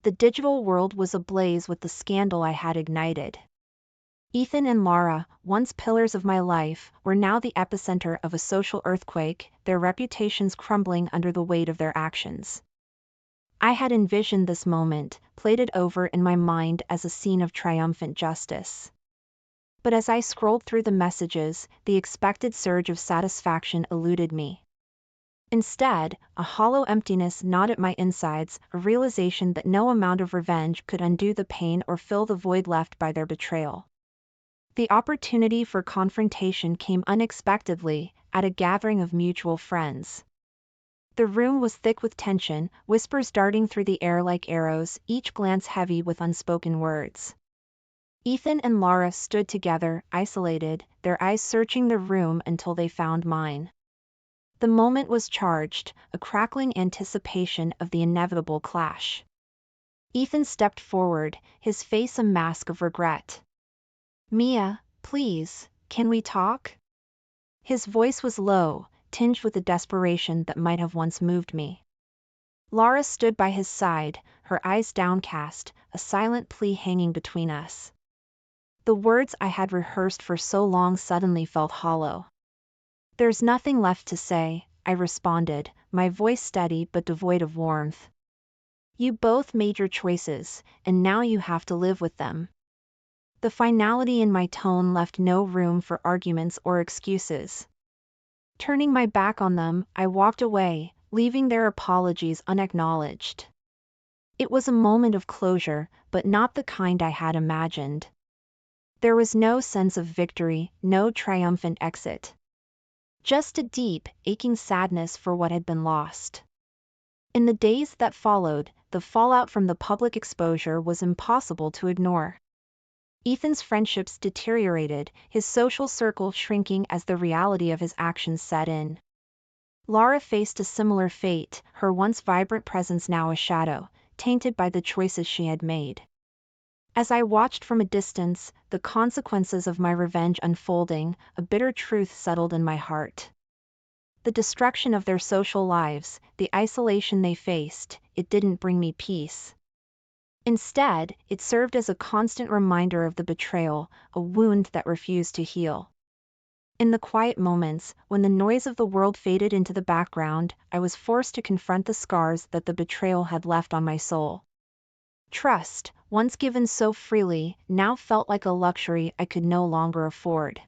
The digital world was ablaze with the scandal I had ignited. Ethan and Lara, once pillars of my life, were now the epicenter of a social earthquake, their reputations crumbling under the weight of their actions. I had envisioned this moment, played it over in my mind as a scene of triumphant justice. But as I scrolled through the messages, the expected surge of satisfaction eluded me. Instead, a hollow emptiness gnawed at my insides, a realization that no amount of revenge could undo the pain or fill the void left by their betrayal. The opportunity for confrontation came unexpectedly, at a gathering of mutual friends. The room was thick with tension, whispers darting through the air like arrows, each glance heavy with unspoken words. Ethan and Lara stood together, isolated, their eyes searching the room until they found mine. The moment was charged, a crackling anticipation of the inevitable clash. Ethan stepped forward, his face a mask of regret. "Mia, please, can we talk?" His voice was low, tinged with a desperation that might have once moved me. Lara stood by his side, her eyes downcast, a silent plea hanging between us. The words I had rehearsed for so long suddenly felt hollow. "There's nothing left to say," I responded, my voice steady but devoid of warmth. "You both made your choices, and now you have to live with them." The finality in my tone left no room for arguments or excuses. Turning my back on them, I walked away, leaving their apologies unacknowledged. It was a moment of closure, but not the kind I had imagined. There was no sense of victory, no triumphant exit. Just a deep, aching sadness for what had been lost. In the days that followed, the fallout from the public exposure was impossible to ignore. Ethan's friendships deteriorated, his social circle shrinking as the reality of his actions set in. Laura faced a similar fate, her once vibrant presence now a shadow, tainted by the choices she had made. As I watched from a distance, the consequences of my revenge unfolding, a bitter truth settled in my heart. The destruction of their social lives, the isolation they faced, it didn't bring me peace. Instead, it served as a constant reminder of the betrayal, a wound that refused to heal. In the quiet moments, when the noise of the world faded into the background, I was forced to confront the scars that the betrayal had left on my soul. Trust, once given so freely, now felt like a luxury I could no longer afford.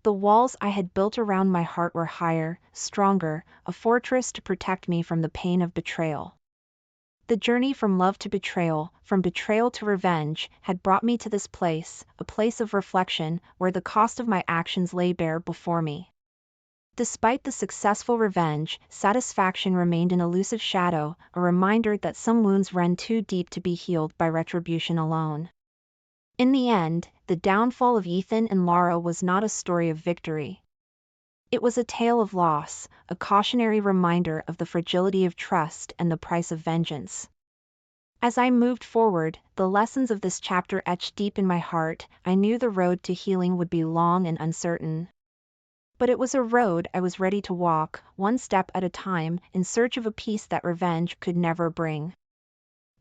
The walls I had built around my heart were higher, stronger, a fortress to protect me from the pain of betrayal. The journey from love to betrayal, from betrayal to revenge, had brought me to this place, a place of reflection, where the cost of my actions lay bare before me. Despite the successful revenge, satisfaction remained an elusive shadow, a reminder that some wounds run too deep to be healed by retribution alone. In the end, the downfall of Ethan and Laura was not a story of victory. It was a tale of loss, a cautionary reminder of the fragility of trust and the price of vengeance. As I moved forward, the lessons of this chapter etched deep in my heart. I knew the road to healing would be long and uncertain. But it was a road I was ready to walk, one step at a time, in search of a peace that revenge could never bring.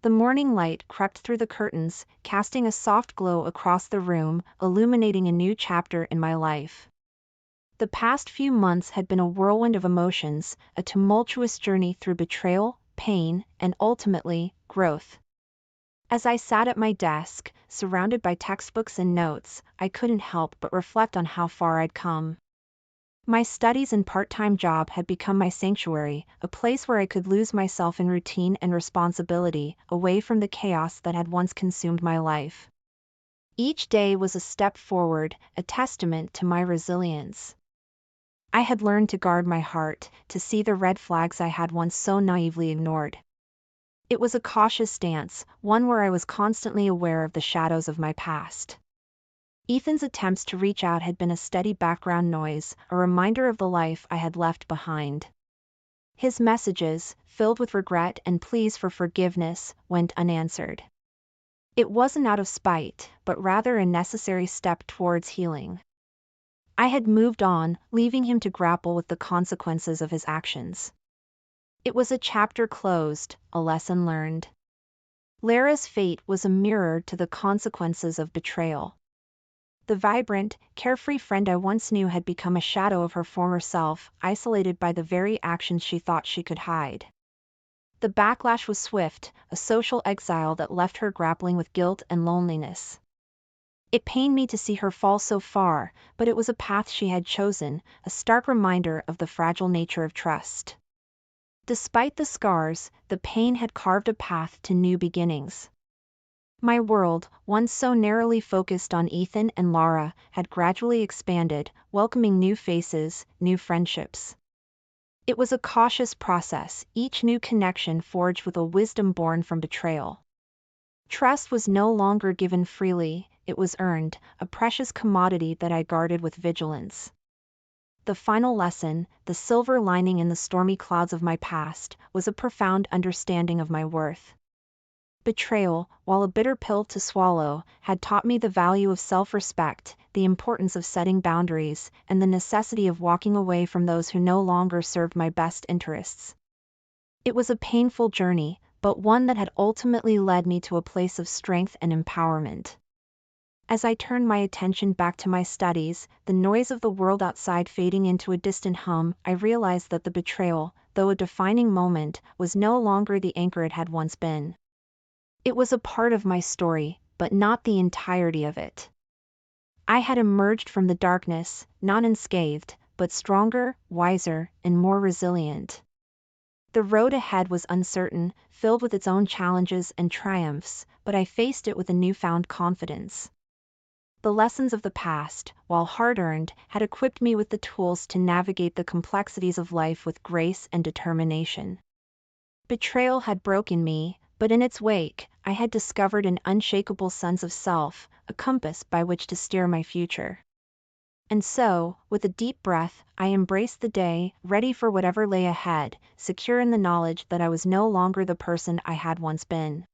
The morning light crept through the curtains, casting a soft glow across the room, illuminating a new chapter in my life. The past few months had been a whirlwind of emotions, a tumultuous journey through betrayal, pain, and ultimately, growth. As I sat at my desk, surrounded by textbooks and notes, I couldn't help but reflect on how far I'd come. My studies and part-time job had become my sanctuary, a place where I could lose myself in routine and responsibility, away from the chaos that had once consumed my life. Each day was a step forward, a testament to my resilience. I had learned to guard my heart, to see the red flags I had once so naively ignored. It was a cautious stance, one where I was constantly aware of the shadows of my past. Ethan's attempts to reach out had been a steady background noise, a reminder of the life I had left behind. His messages, filled with regret and pleas for forgiveness, went unanswered. It wasn't out of spite, but rather a necessary step towards healing. I had moved on, leaving him to grapple with the consequences of his actions. It was a chapter closed, a lesson learned. Lara's fate was a mirror to the consequences of betrayal. The vibrant, carefree friend I once knew had become a shadow of her former self, isolated by the very actions she thought she could hide. The backlash was swift, a social exile that left her grappling with guilt and loneliness. It pained me to see her fall so far, but it was a path she had chosen, a stark reminder of the fragile nature of trust. Despite the scars, the pain had carved a path to new beginnings. My world, once so narrowly focused on Ethan and Laura, had gradually expanded, welcoming new faces, new friendships. It was a cautious process, each new connection forged with a wisdom born from betrayal. Trust was no longer given freely, it was earned, a precious commodity that I guarded with vigilance. The final lesson, the silver lining in the stormy clouds of my past, was a profound understanding of my worth. Betrayal, while a bitter pill to swallow, had taught me the value of self-respect, the importance of setting boundaries, and the necessity of walking away from those who no longer served my best interests. It was a painful journey, but one that had ultimately led me to a place of strength and empowerment. As I turned my attention back to my studies, the noise of the world outside fading into a distant hum, I realized that the betrayal, though a defining moment, was no longer the anchor it had once been. It was a part of my story, but not the entirety of it. I had emerged from the darkness, not unscathed, but stronger, wiser, and more resilient. The road ahead was uncertain, filled with its own challenges and triumphs, but I faced it with a newfound confidence. The lessons of the past, while hard-earned, had equipped me with the tools to navigate the complexities of life with grace and determination. Betrayal had broken me, but in its wake, I had discovered an unshakable sense of self, a compass by which to steer my future. And so, with a deep breath, I embraced the day, ready for whatever lay ahead, secure in the knowledge that I was no longer the person I had once been.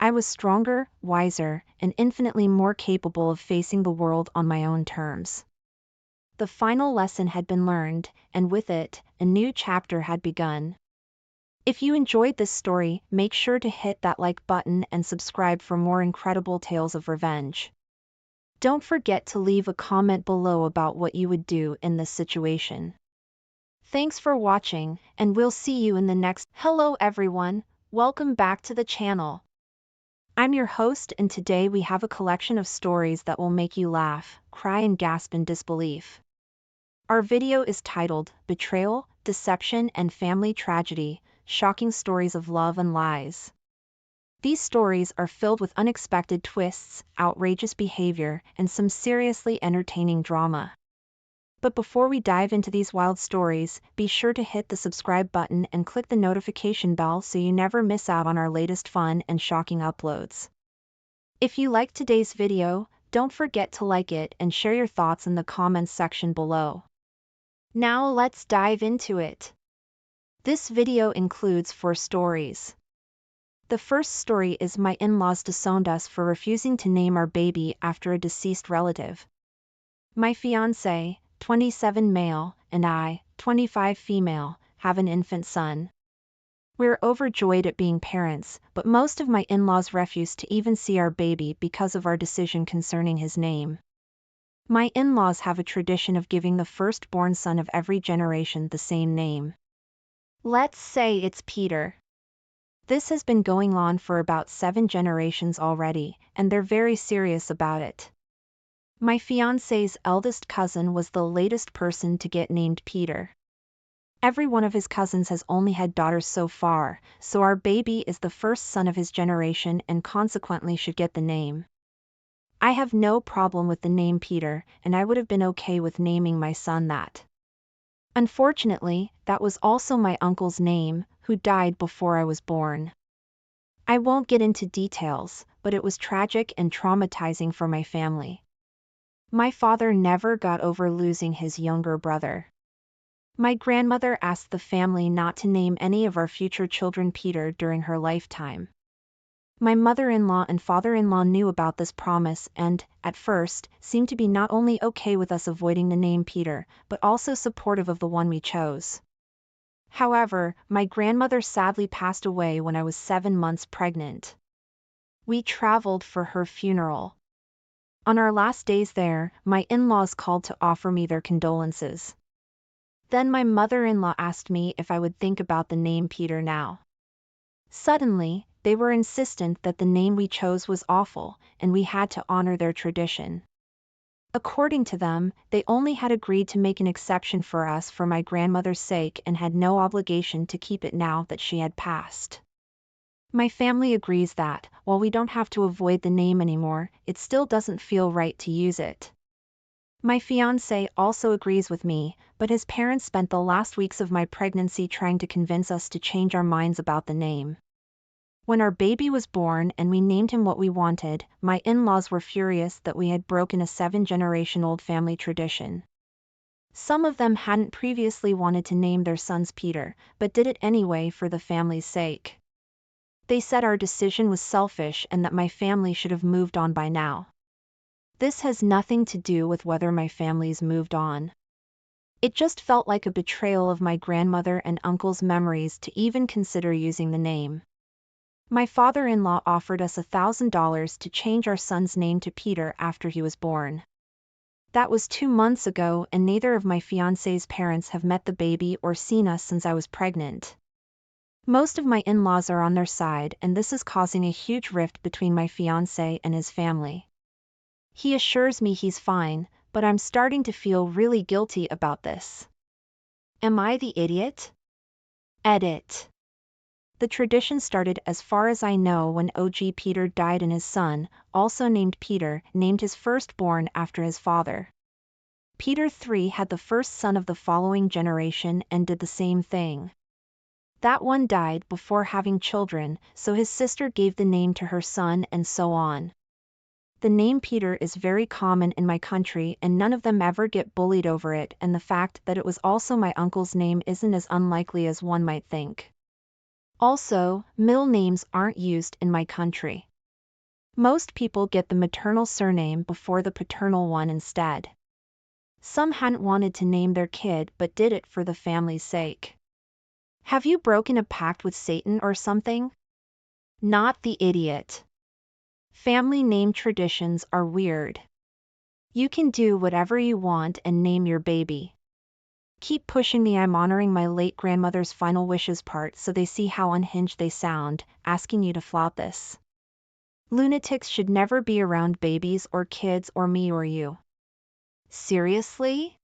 I was stronger, wiser, and infinitely more capable of facing the world on my own terms. The final lesson had been learned, and with it, a new chapter had begun. If you enjoyed this story, make sure to hit that like button and subscribe for more incredible tales of revenge. Don't forget to leave a comment below about what you would do in this situation. Thanks for watching, and we'll see you in the next. Hello everyone, welcome back to the channel. I'm your host, and today we have a collection of stories that will make you laugh, cry, and gasp in disbelief. Our video is titled Betrayal, Deception, and Family Tragedy: Shocking Stories of Love and Lies. These stories are filled with unexpected twists, outrageous behavior, and some seriously entertaining drama. But before we dive into these wild stories, be sure to hit the subscribe button and click the notification bell so you never miss out on our latest fun and shocking uploads. If you liked today's video, don't forget to like it and share your thoughts in the comments section below. Now let's dive into it. This video includes 4 stories. The first story is my in-laws disowned us for refusing to name our baby after a deceased relative. My fiancé, 27 male, and I, 25 female, have an infant son. We're overjoyed at being parents, but most of my in-laws refuse to even see our baby because of our decision concerning his name. My in-laws have a tradition of giving the firstborn son of every generation the same name. Let's say it's Peter. This has been going on for about 7 generations already, and they're very serious about it. My fiancé's eldest cousin was the latest person to get named Peter. Every one of his cousins has only had daughters so far, so our baby is the first son of his generation and consequently should get the name. I have no problem with the name Peter, and I would have been okay with naming my son that. Unfortunately, that was also my uncle's name, who died before I was born. I won't get into details, but it was tragic and traumatizing for my family. My father never got over losing his younger brother. My grandmother asked the family not to name any of our future children Peter during her lifetime. My mother-in-law and father-in-law knew about this promise and, at first, seemed to be not only okay with us avoiding the name Peter, but also supportive of the one we chose. However, my grandmother sadly passed away when I was 7 months pregnant. We traveled for her funeral. On our last days there, my in-laws called to offer me their condolences. Then my mother-in-law asked me if I would think about the name Peter now. Suddenly, they were insistent that the name we chose was awful, and we had to honor their tradition. According to them, they only had agreed to make an exception for us for my grandmother's sake and had no obligation to keep it now that she had passed. My family agrees that, while we don't have to avoid the name anymore, it still doesn't feel right to use it. My fiancé also agrees with me, but his parents spent the last weeks of my pregnancy trying to convince us to change our minds about the name. When our baby was born and we named him what we wanted, my in-laws were furious that we had broken a 7-generation-old family tradition. Some of them hadn't previously wanted to name their sons Peter, but did it anyway for the family's sake. They said our decision was selfish and that my family should have moved on by now. This has nothing to do with whether my family's moved on. It just felt like a betrayal of my grandmother and uncle's memories to even consider using the name. My father-in-law offered us $1,000 to change our son's name to Peter after he was born. That was 2 months ago, and neither of my fiancé's parents have met the baby or seen us since I was pregnant. Most of my in-laws are on their side, and this is causing a huge rift between my fiancé and his family. He assures me he's fine, but I'm starting to feel really guilty about this. Am I the idiot? Edit. The tradition started, as far as I know, when OG Peter died and his son, also named Peter, named his firstborn after his father. Peter III had the first son of the following generation and did the same thing. That one died before having children, so his sister gave the name to her son, and so on. The name Peter is very common in my country, and none of them ever get bullied over it, and the fact that it was also my uncle's name isn't as unlikely as one might think. Also, middle names aren't used in my country. Most people get the maternal surname before the paternal one instead. Some hadn't wanted to name their kid but did it for the family's sake. Have you broken a pact with Satan or something? Not the idiot. Family name traditions are weird. You can do whatever you want and name your baby. Keep pushing the "I'm honoring my late grandmother's final wishes" part so they see how unhinged they sound, asking you to flout this. Lunatics should never be around babies or kids or me or you. Seriously?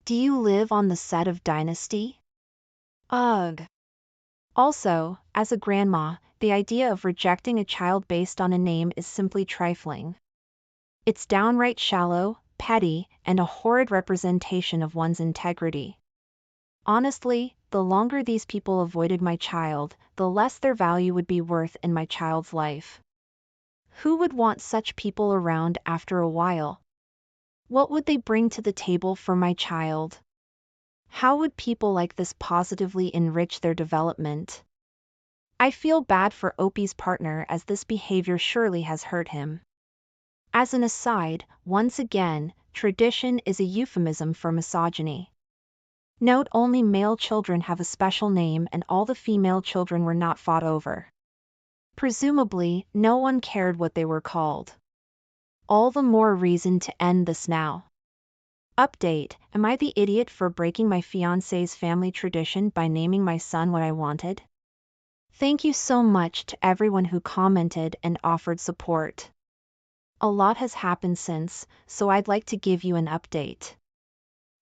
Do you live on the set of Dynasty? Ugh. Also, as a grandma, the idea of rejecting a child based on a name is simply trifling. It's downright shallow, petty, and a horrid representation of one's integrity. Honestly, the longer these people avoided my child, the less their value would be worth in my child's life. Who would want such people around after a while? What would they bring to the table for my child? How would people like this positively enrich their development? I feel bad for Opie's partner, as this behavior surely has hurt him. As an aside, once again, tradition is a euphemism for misogyny. Note: only male children have a special name and all the female children were not fought over. Presumably, no one cared what they were called. All the more reason to end this now. Update: am I the idiot for breaking my fiancé's family tradition by naming my son what I wanted? Thank you so much to everyone who commented and offered support. A lot has happened since, so I'd like to give you an update.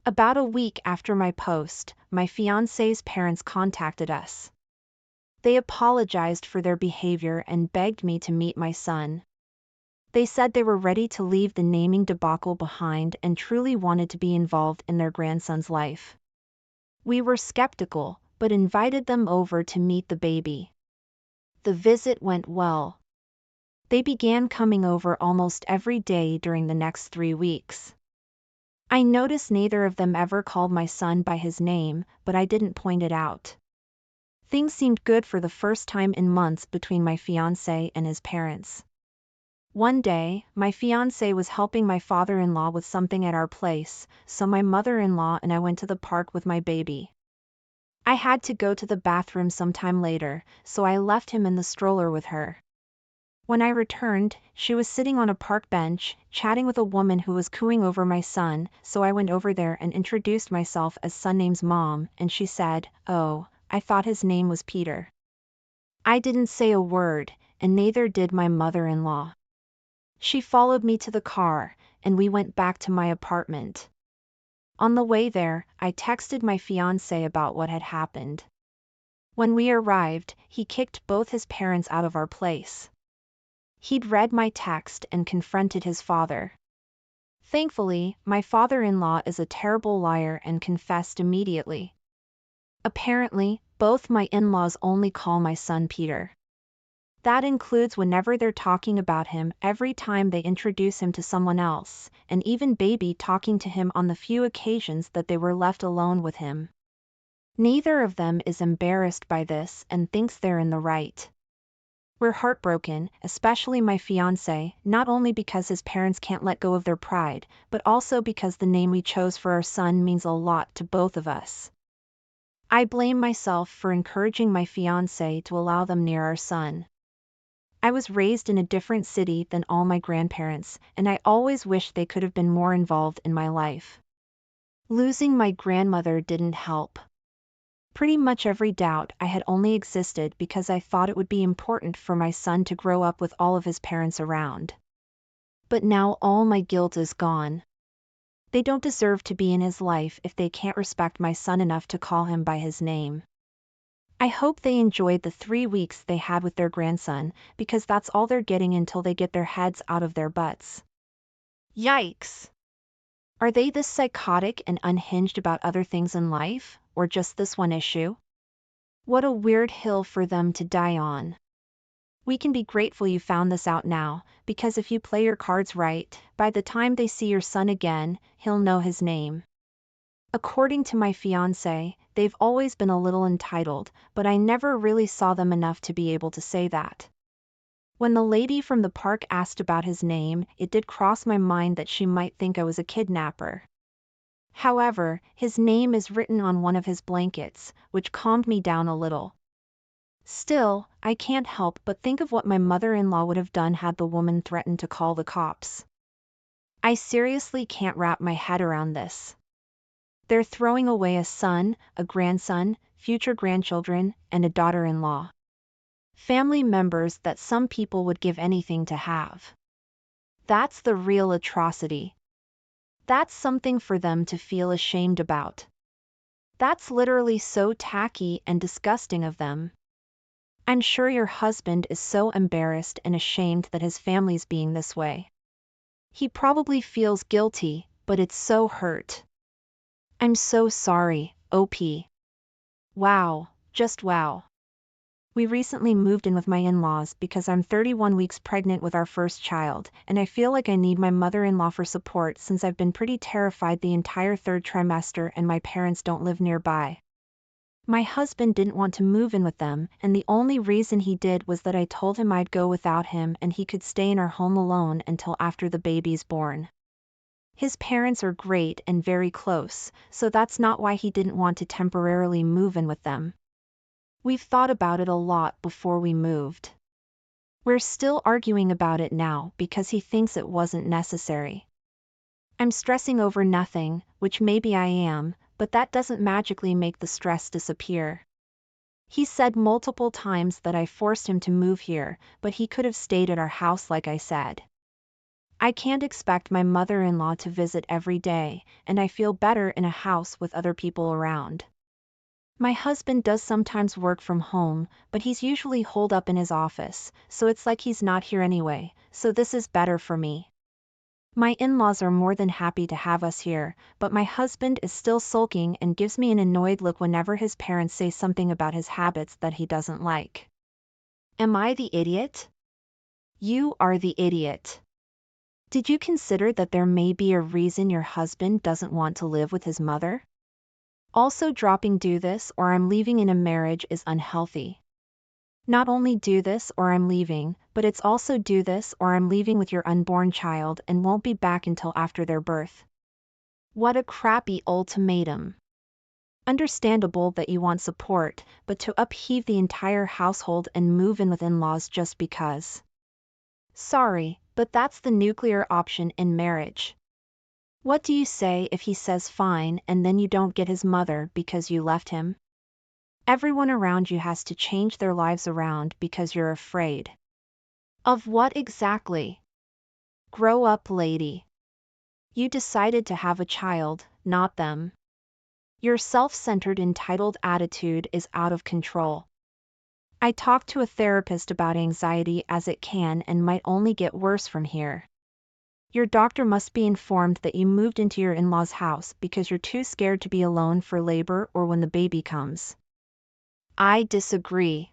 About a week after my post, my fiancé's parents contacted us. They apologized for their behavior and begged me to meet my son. They said they were ready to leave the naming debacle behind and truly wanted to be involved in their grandson's life. We were skeptical, but invited them over to meet the baby. The visit went well. They began coming over almost every day during the next 3 weeks. I noticed neither of them ever called my son by his name, but I didn't point it out. Things seemed good for the first time in months between my fiancé and his parents. One day, my fiancé was helping my father-in-law with something at our place, so my mother-in-law and I went to the park with my baby. I had to go to the bathroom sometime later, so I left him in the stroller with her. When I returned, she was sitting on a park bench, chatting with a woman who was cooing over my son, so I went over there and introduced myself as Sunname's mom, and she said, "Oh, I thought his name was Peter." I didn't say a word, and neither did my mother-in-law. She followed me to the car, and we went back to my apartment. On the way there, I texted my fiancé about what had happened. When we arrived, he kicked both his parents out of our place. He'd read my text and confronted his father. Thankfully, my father-in-law is a terrible liar and confessed immediately. Apparently, both my in-laws only call my son Peter. That includes whenever they're talking about him, every time they introduce him to someone else, and even baby talking to him on the few occasions that they were left alone with him. Neither of them is embarrassed by this and thinks they're in the right. We're heartbroken, especially my fiancé, not only because his parents can't let go of their pride, but also because the name we chose for our son means a lot to both of us. I blame myself for encouraging my fiancé to allow them near our son. I was raised in a different city than all my grandparents, and I always wished they could have been more involved in my life. Losing my grandmother didn't help. Pretty much every doubt I had only existed because I thought it would be important for my son to grow up with all of his parents around. But now all my guilt is gone. They don't deserve to be in his life if they can't respect my son enough to call him by his name. I hope they enjoyed the 3 weeks they had with their grandson, because that's all they're getting until they get their heads out of their butts. Yikes! Are they this psychotic and unhinged about other things in life, or just this one issue? What a weird hill for them to die on. We can be grateful you found this out now, because if you play your cards right, by the time they see your son again, he'll know his name. According to my fiancé, they've always been a little entitled, but I never really saw them enough to be able to say that. When the lady from the park asked about his name, it did cross my mind that she might think I was a kidnapper. However, his name is written on one of his blankets, which calmed me down a little. Still, I can't help but think of what my mother-in-law would have done had the woman threatened to call the cops. I seriously can't wrap my head around this. They're throwing away a son, a grandson, future grandchildren, and a daughter-in-law. Family members that some people would give anything to have. That's the real atrocity. That's something for them to feel ashamed about. That's literally so tacky and disgusting of them. I'm sure your husband is so embarrassed and ashamed that his family's being this way. He probably feels guilty, but it's so hurt. I'm so sorry, OP. Wow, just wow. We recently moved in with my in-laws because I'm 31 weeks pregnant with our first child, and I feel like I need my mother-in-law for support since I've been pretty terrified the entire third trimester and my parents don't live nearby. My husband didn't want to move in with them, and the only reason he did was that I told him I'd go without him and he could stay in our home alone until after the baby's born. His parents are great and very close, so that's not why he didn't want to temporarily move in with them. We've thought about it a lot before we moved. We're still arguing about it now because he thinks it wasn't necessary. I'm stressing over nothing, which maybe I am, but that doesn't magically make the stress disappear. He said multiple times that I forced him to move here, but he could have stayed at our house like I said. I can't expect my mother-in-law to visit every day, and I feel better in a house with other people around. My husband does sometimes work from home, but he's usually holed up in his office, so it's like he's not here anyway, so this is better for me. My in-laws are more than happy to have us here, but my husband is still sulking and gives me an annoyed look whenever his parents say something about his habits that he doesn't like. Am I the idiot? You are the idiot. Did you consider that there may be a reason your husband doesn't want to live with his mother? Also, dropping do this or I'm leaving in a marriage is unhealthy. Not only do this or I'm leaving, but it's also do this or I'm leaving with your unborn child and won't be back until after their birth. What a crappy ultimatum. Understandable that you want support, but to upheave the entire household and move in with in-laws just because. Sorry, but that's the nuclear option in marriage. What do you say if he says fine and then you don't get his mother because you left him? Everyone around you has to change their lives around because you're afraid. Of what exactly? Grow up, lady. You decided to have a child, not them. Your self-centered entitled attitude is out of control. I talked to a therapist about anxiety as it can and might only get worse from here. Your doctor must be informed that you moved into your in-laws' house because you're too scared to be alone for labor or when the baby comes. I disagree.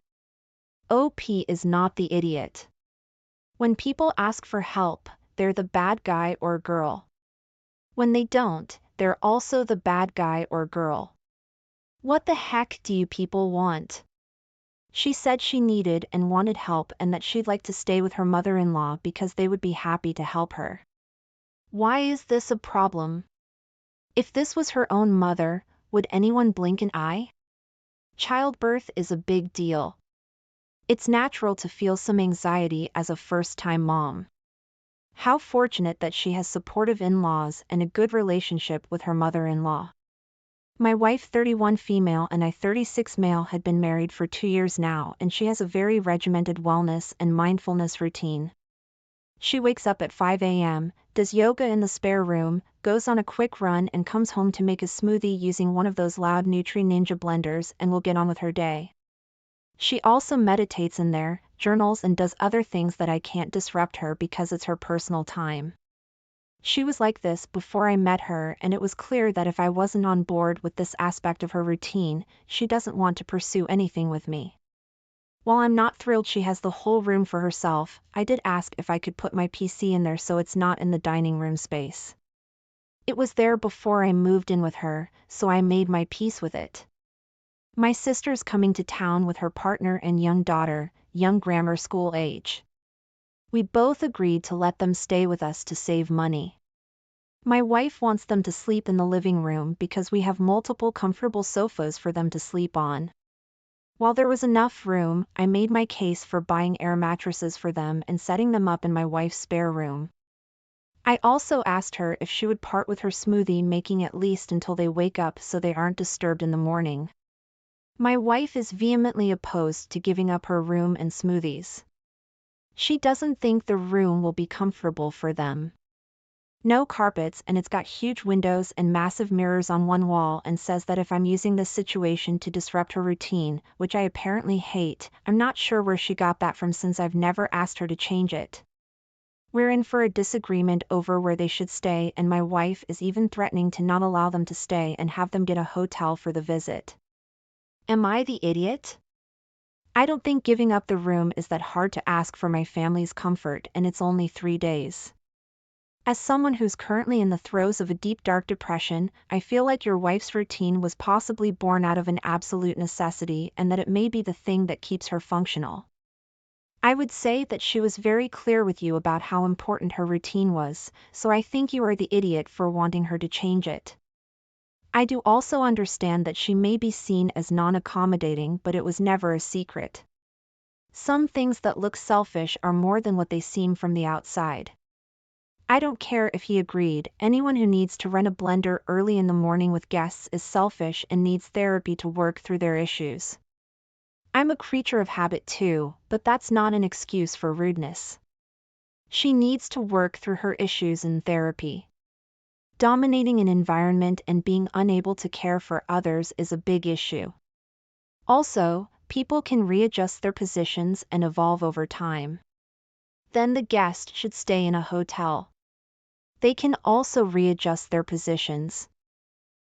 OP is not the idiot. When people ask for help, they're the bad guy or girl. When they don't, they're also the bad guy or girl. What the heck do you people want? She said she needed and wanted help and that she'd like to stay with her mother-in-law because they would be happy to help her. Why is this a problem? If this was her own mother, would anyone blink an eye? Childbirth is a big deal. It's natural to feel some anxiety as a first-time mom. How fortunate that she has supportive in-laws and a good relationship with her mother-in-law. My wife, 31 female and I, 36 male, had been married for 2 years now, and she has a very regimented wellness and mindfulness routine. She wakes up at 5 a.m., does yoga in the spare room, goes on a quick run and comes home to make a smoothie using one of those loud Nutri Ninja blenders and will get on with her day. She also meditates in there, journals and does other things that I can't disrupt her because it's her personal time. She was like this before I met her, and it was clear that if I wasn't on board with this aspect of her routine, she doesn't want to pursue anything with me. While I'm not thrilled she has the whole room for herself, I did ask if I could put my PC in there so it's not in the dining room space. It was there before I moved in with her, so I made my peace with it. My sister's coming to town with her partner and young daughter, young grammar school age. We both agreed to let them stay with us to save money. My wife wants them to sleep in the living room because we have multiple comfortable sofas for them to sleep on. While there was enough room, I made my case for buying air mattresses for them and setting them up in my wife's spare room. I also asked her if she would part with her smoothie making at least until they wake up so they aren't disturbed in the morning. My wife is vehemently opposed to giving up her room and smoothies. She doesn't think the room will be comfortable for them. No carpets, and it's got huge windows and massive mirrors on one wall, and says that if I'm using this situation to disrupt her routine, which I apparently hate, I'm not sure where she got that from since I've never asked her to change it. We're in for a disagreement over where they should stay, and my wife is even threatening to not allow them to stay and have them get a hotel for the visit. Am I the idiot? I don't think giving up the room is that hard to ask for my family's comfort, and it's only 3 days. As someone who's currently in the throes of a deep dark depression, I feel like your wife's routine was possibly born out of an absolute necessity and that it may be the thing that keeps her functional. I would say that she was very clear with you about how important her routine was, so I think you are the idiot for wanting her to change it. I do also understand that she may be seen as non-accommodating, but it was never a secret. Some things that look selfish are more than what they seem from the outside. I don't care if he agreed, anyone who needs to run a blender early in the morning with guests is selfish and needs therapy to work through their issues. I'm a creature of habit too, but that's not an excuse for rudeness. She needs to work through her issues in therapy. Dominating an environment and being unable to care for others is a big issue. Also, people can readjust their positions and evolve over time. Then the guest should stay in a hotel. They can also readjust their positions.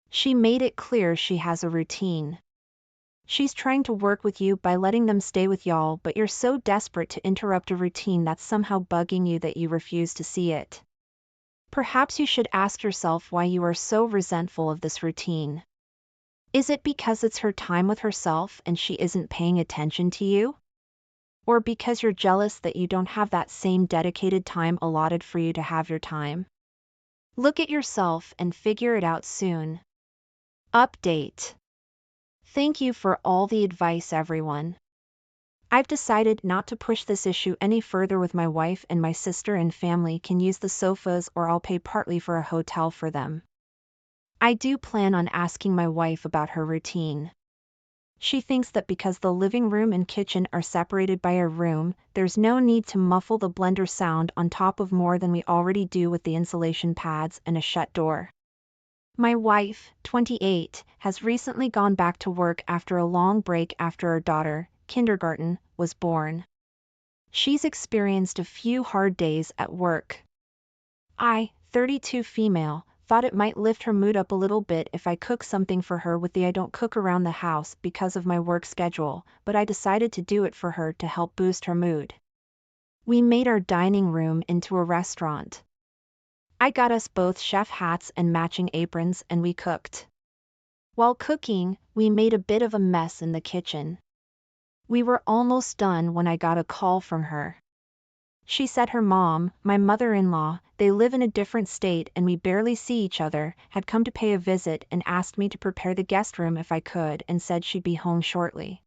She made it clear she has a routine. She's trying to work with you by letting them stay with y'all, but you're so desperate to interrupt a routine that's somehow bugging you that you refuse to see it. Perhaps you should ask yourself why you are so resentful of this routine. Is it because it's her time with herself and she isn't paying attention to you? Or because you're jealous that you don't have that same dedicated time allotted for you to have your time? Look at yourself and figure it out soon. Update. Thank you for all the advice, everyone. I've decided not to push this issue any further with my wife, and my sister and family can use the sofas or I'll pay partly for a hotel for them. I do plan on asking my wife about her routine. She thinks that because the living room and kitchen are separated by a room, there's no need to muffle the blender sound on top of more than we already do with the insulation pads and a shut door. My wife, 28, has recently gone back to work after a long break after our daughter, kindergarten, was born. She's experienced a few hard days at work. I, 32 female, thought it might lift her mood up a little bit if I cook something for her with the I don't cook around the house because of my work schedule, but I decided to do it for her to help boost her mood. We made our dining room into a restaurant. I got us both chef hats and matching aprons and we cooked. While cooking, we made a bit of a mess in the kitchen. We were almost done when I got a call from her. She said her mom, my mother-in-law, they live in a different state and we barely see each other, had come to pay a visit and asked me to prepare the guest room if I could and said she'd be home shortly.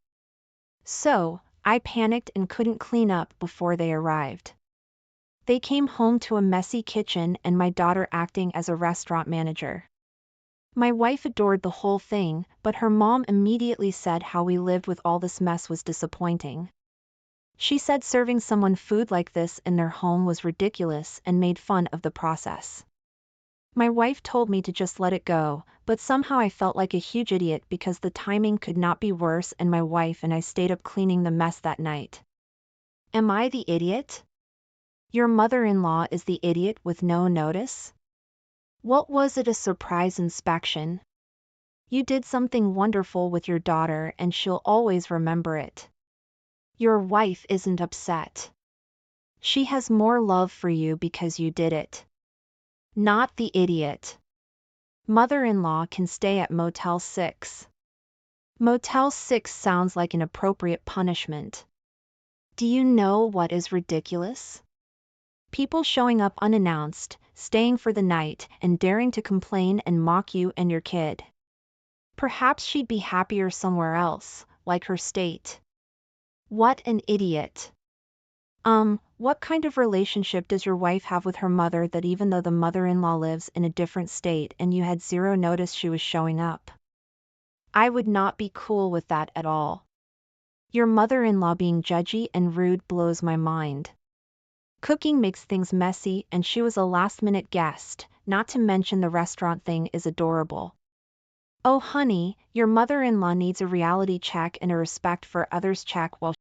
So, I panicked and couldn't clean up before they arrived. They came home to a messy kitchen and my daughter acting as a restaurant manager. My wife adored the whole thing, but her mom immediately said how we lived with all this mess was disappointing. She said serving someone food like this in their home was ridiculous and made fun of the process. My wife told me to just let it go, but somehow I felt like a huge idiot because the timing could not be worse and my wife and I stayed up cleaning the mess that night. Am I the idiot? Your mother-in-law is the idiot with no notice? What was it, a surprise inspection? You did something wonderful with your daughter and she'll always remember it. Your wife isn't upset. She has more love for you because you did it. Not the idiot. Mother-in-law can stay at Motel 6. Motel 6 sounds like an appropriate punishment. Do you know what is ridiculous? People showing up unannounced, staying for the night, and daring to complain and mock you and your kid. Perhaps she'd be happier somewhere else, like her state. What an idiot. What kind of relationship does your wife have with her mother that even though the mother-in-law lives in a different state and you had zero notice she was showing up? I would not be cool with that at all. Your mother-in-law being judgy and rude blows my mind. Cooking makes things messy and she was a last-minute guest, not to mention the restaurant thing is adorable. Oh honey, your mother-in-law needs a reality check and a respect for others check while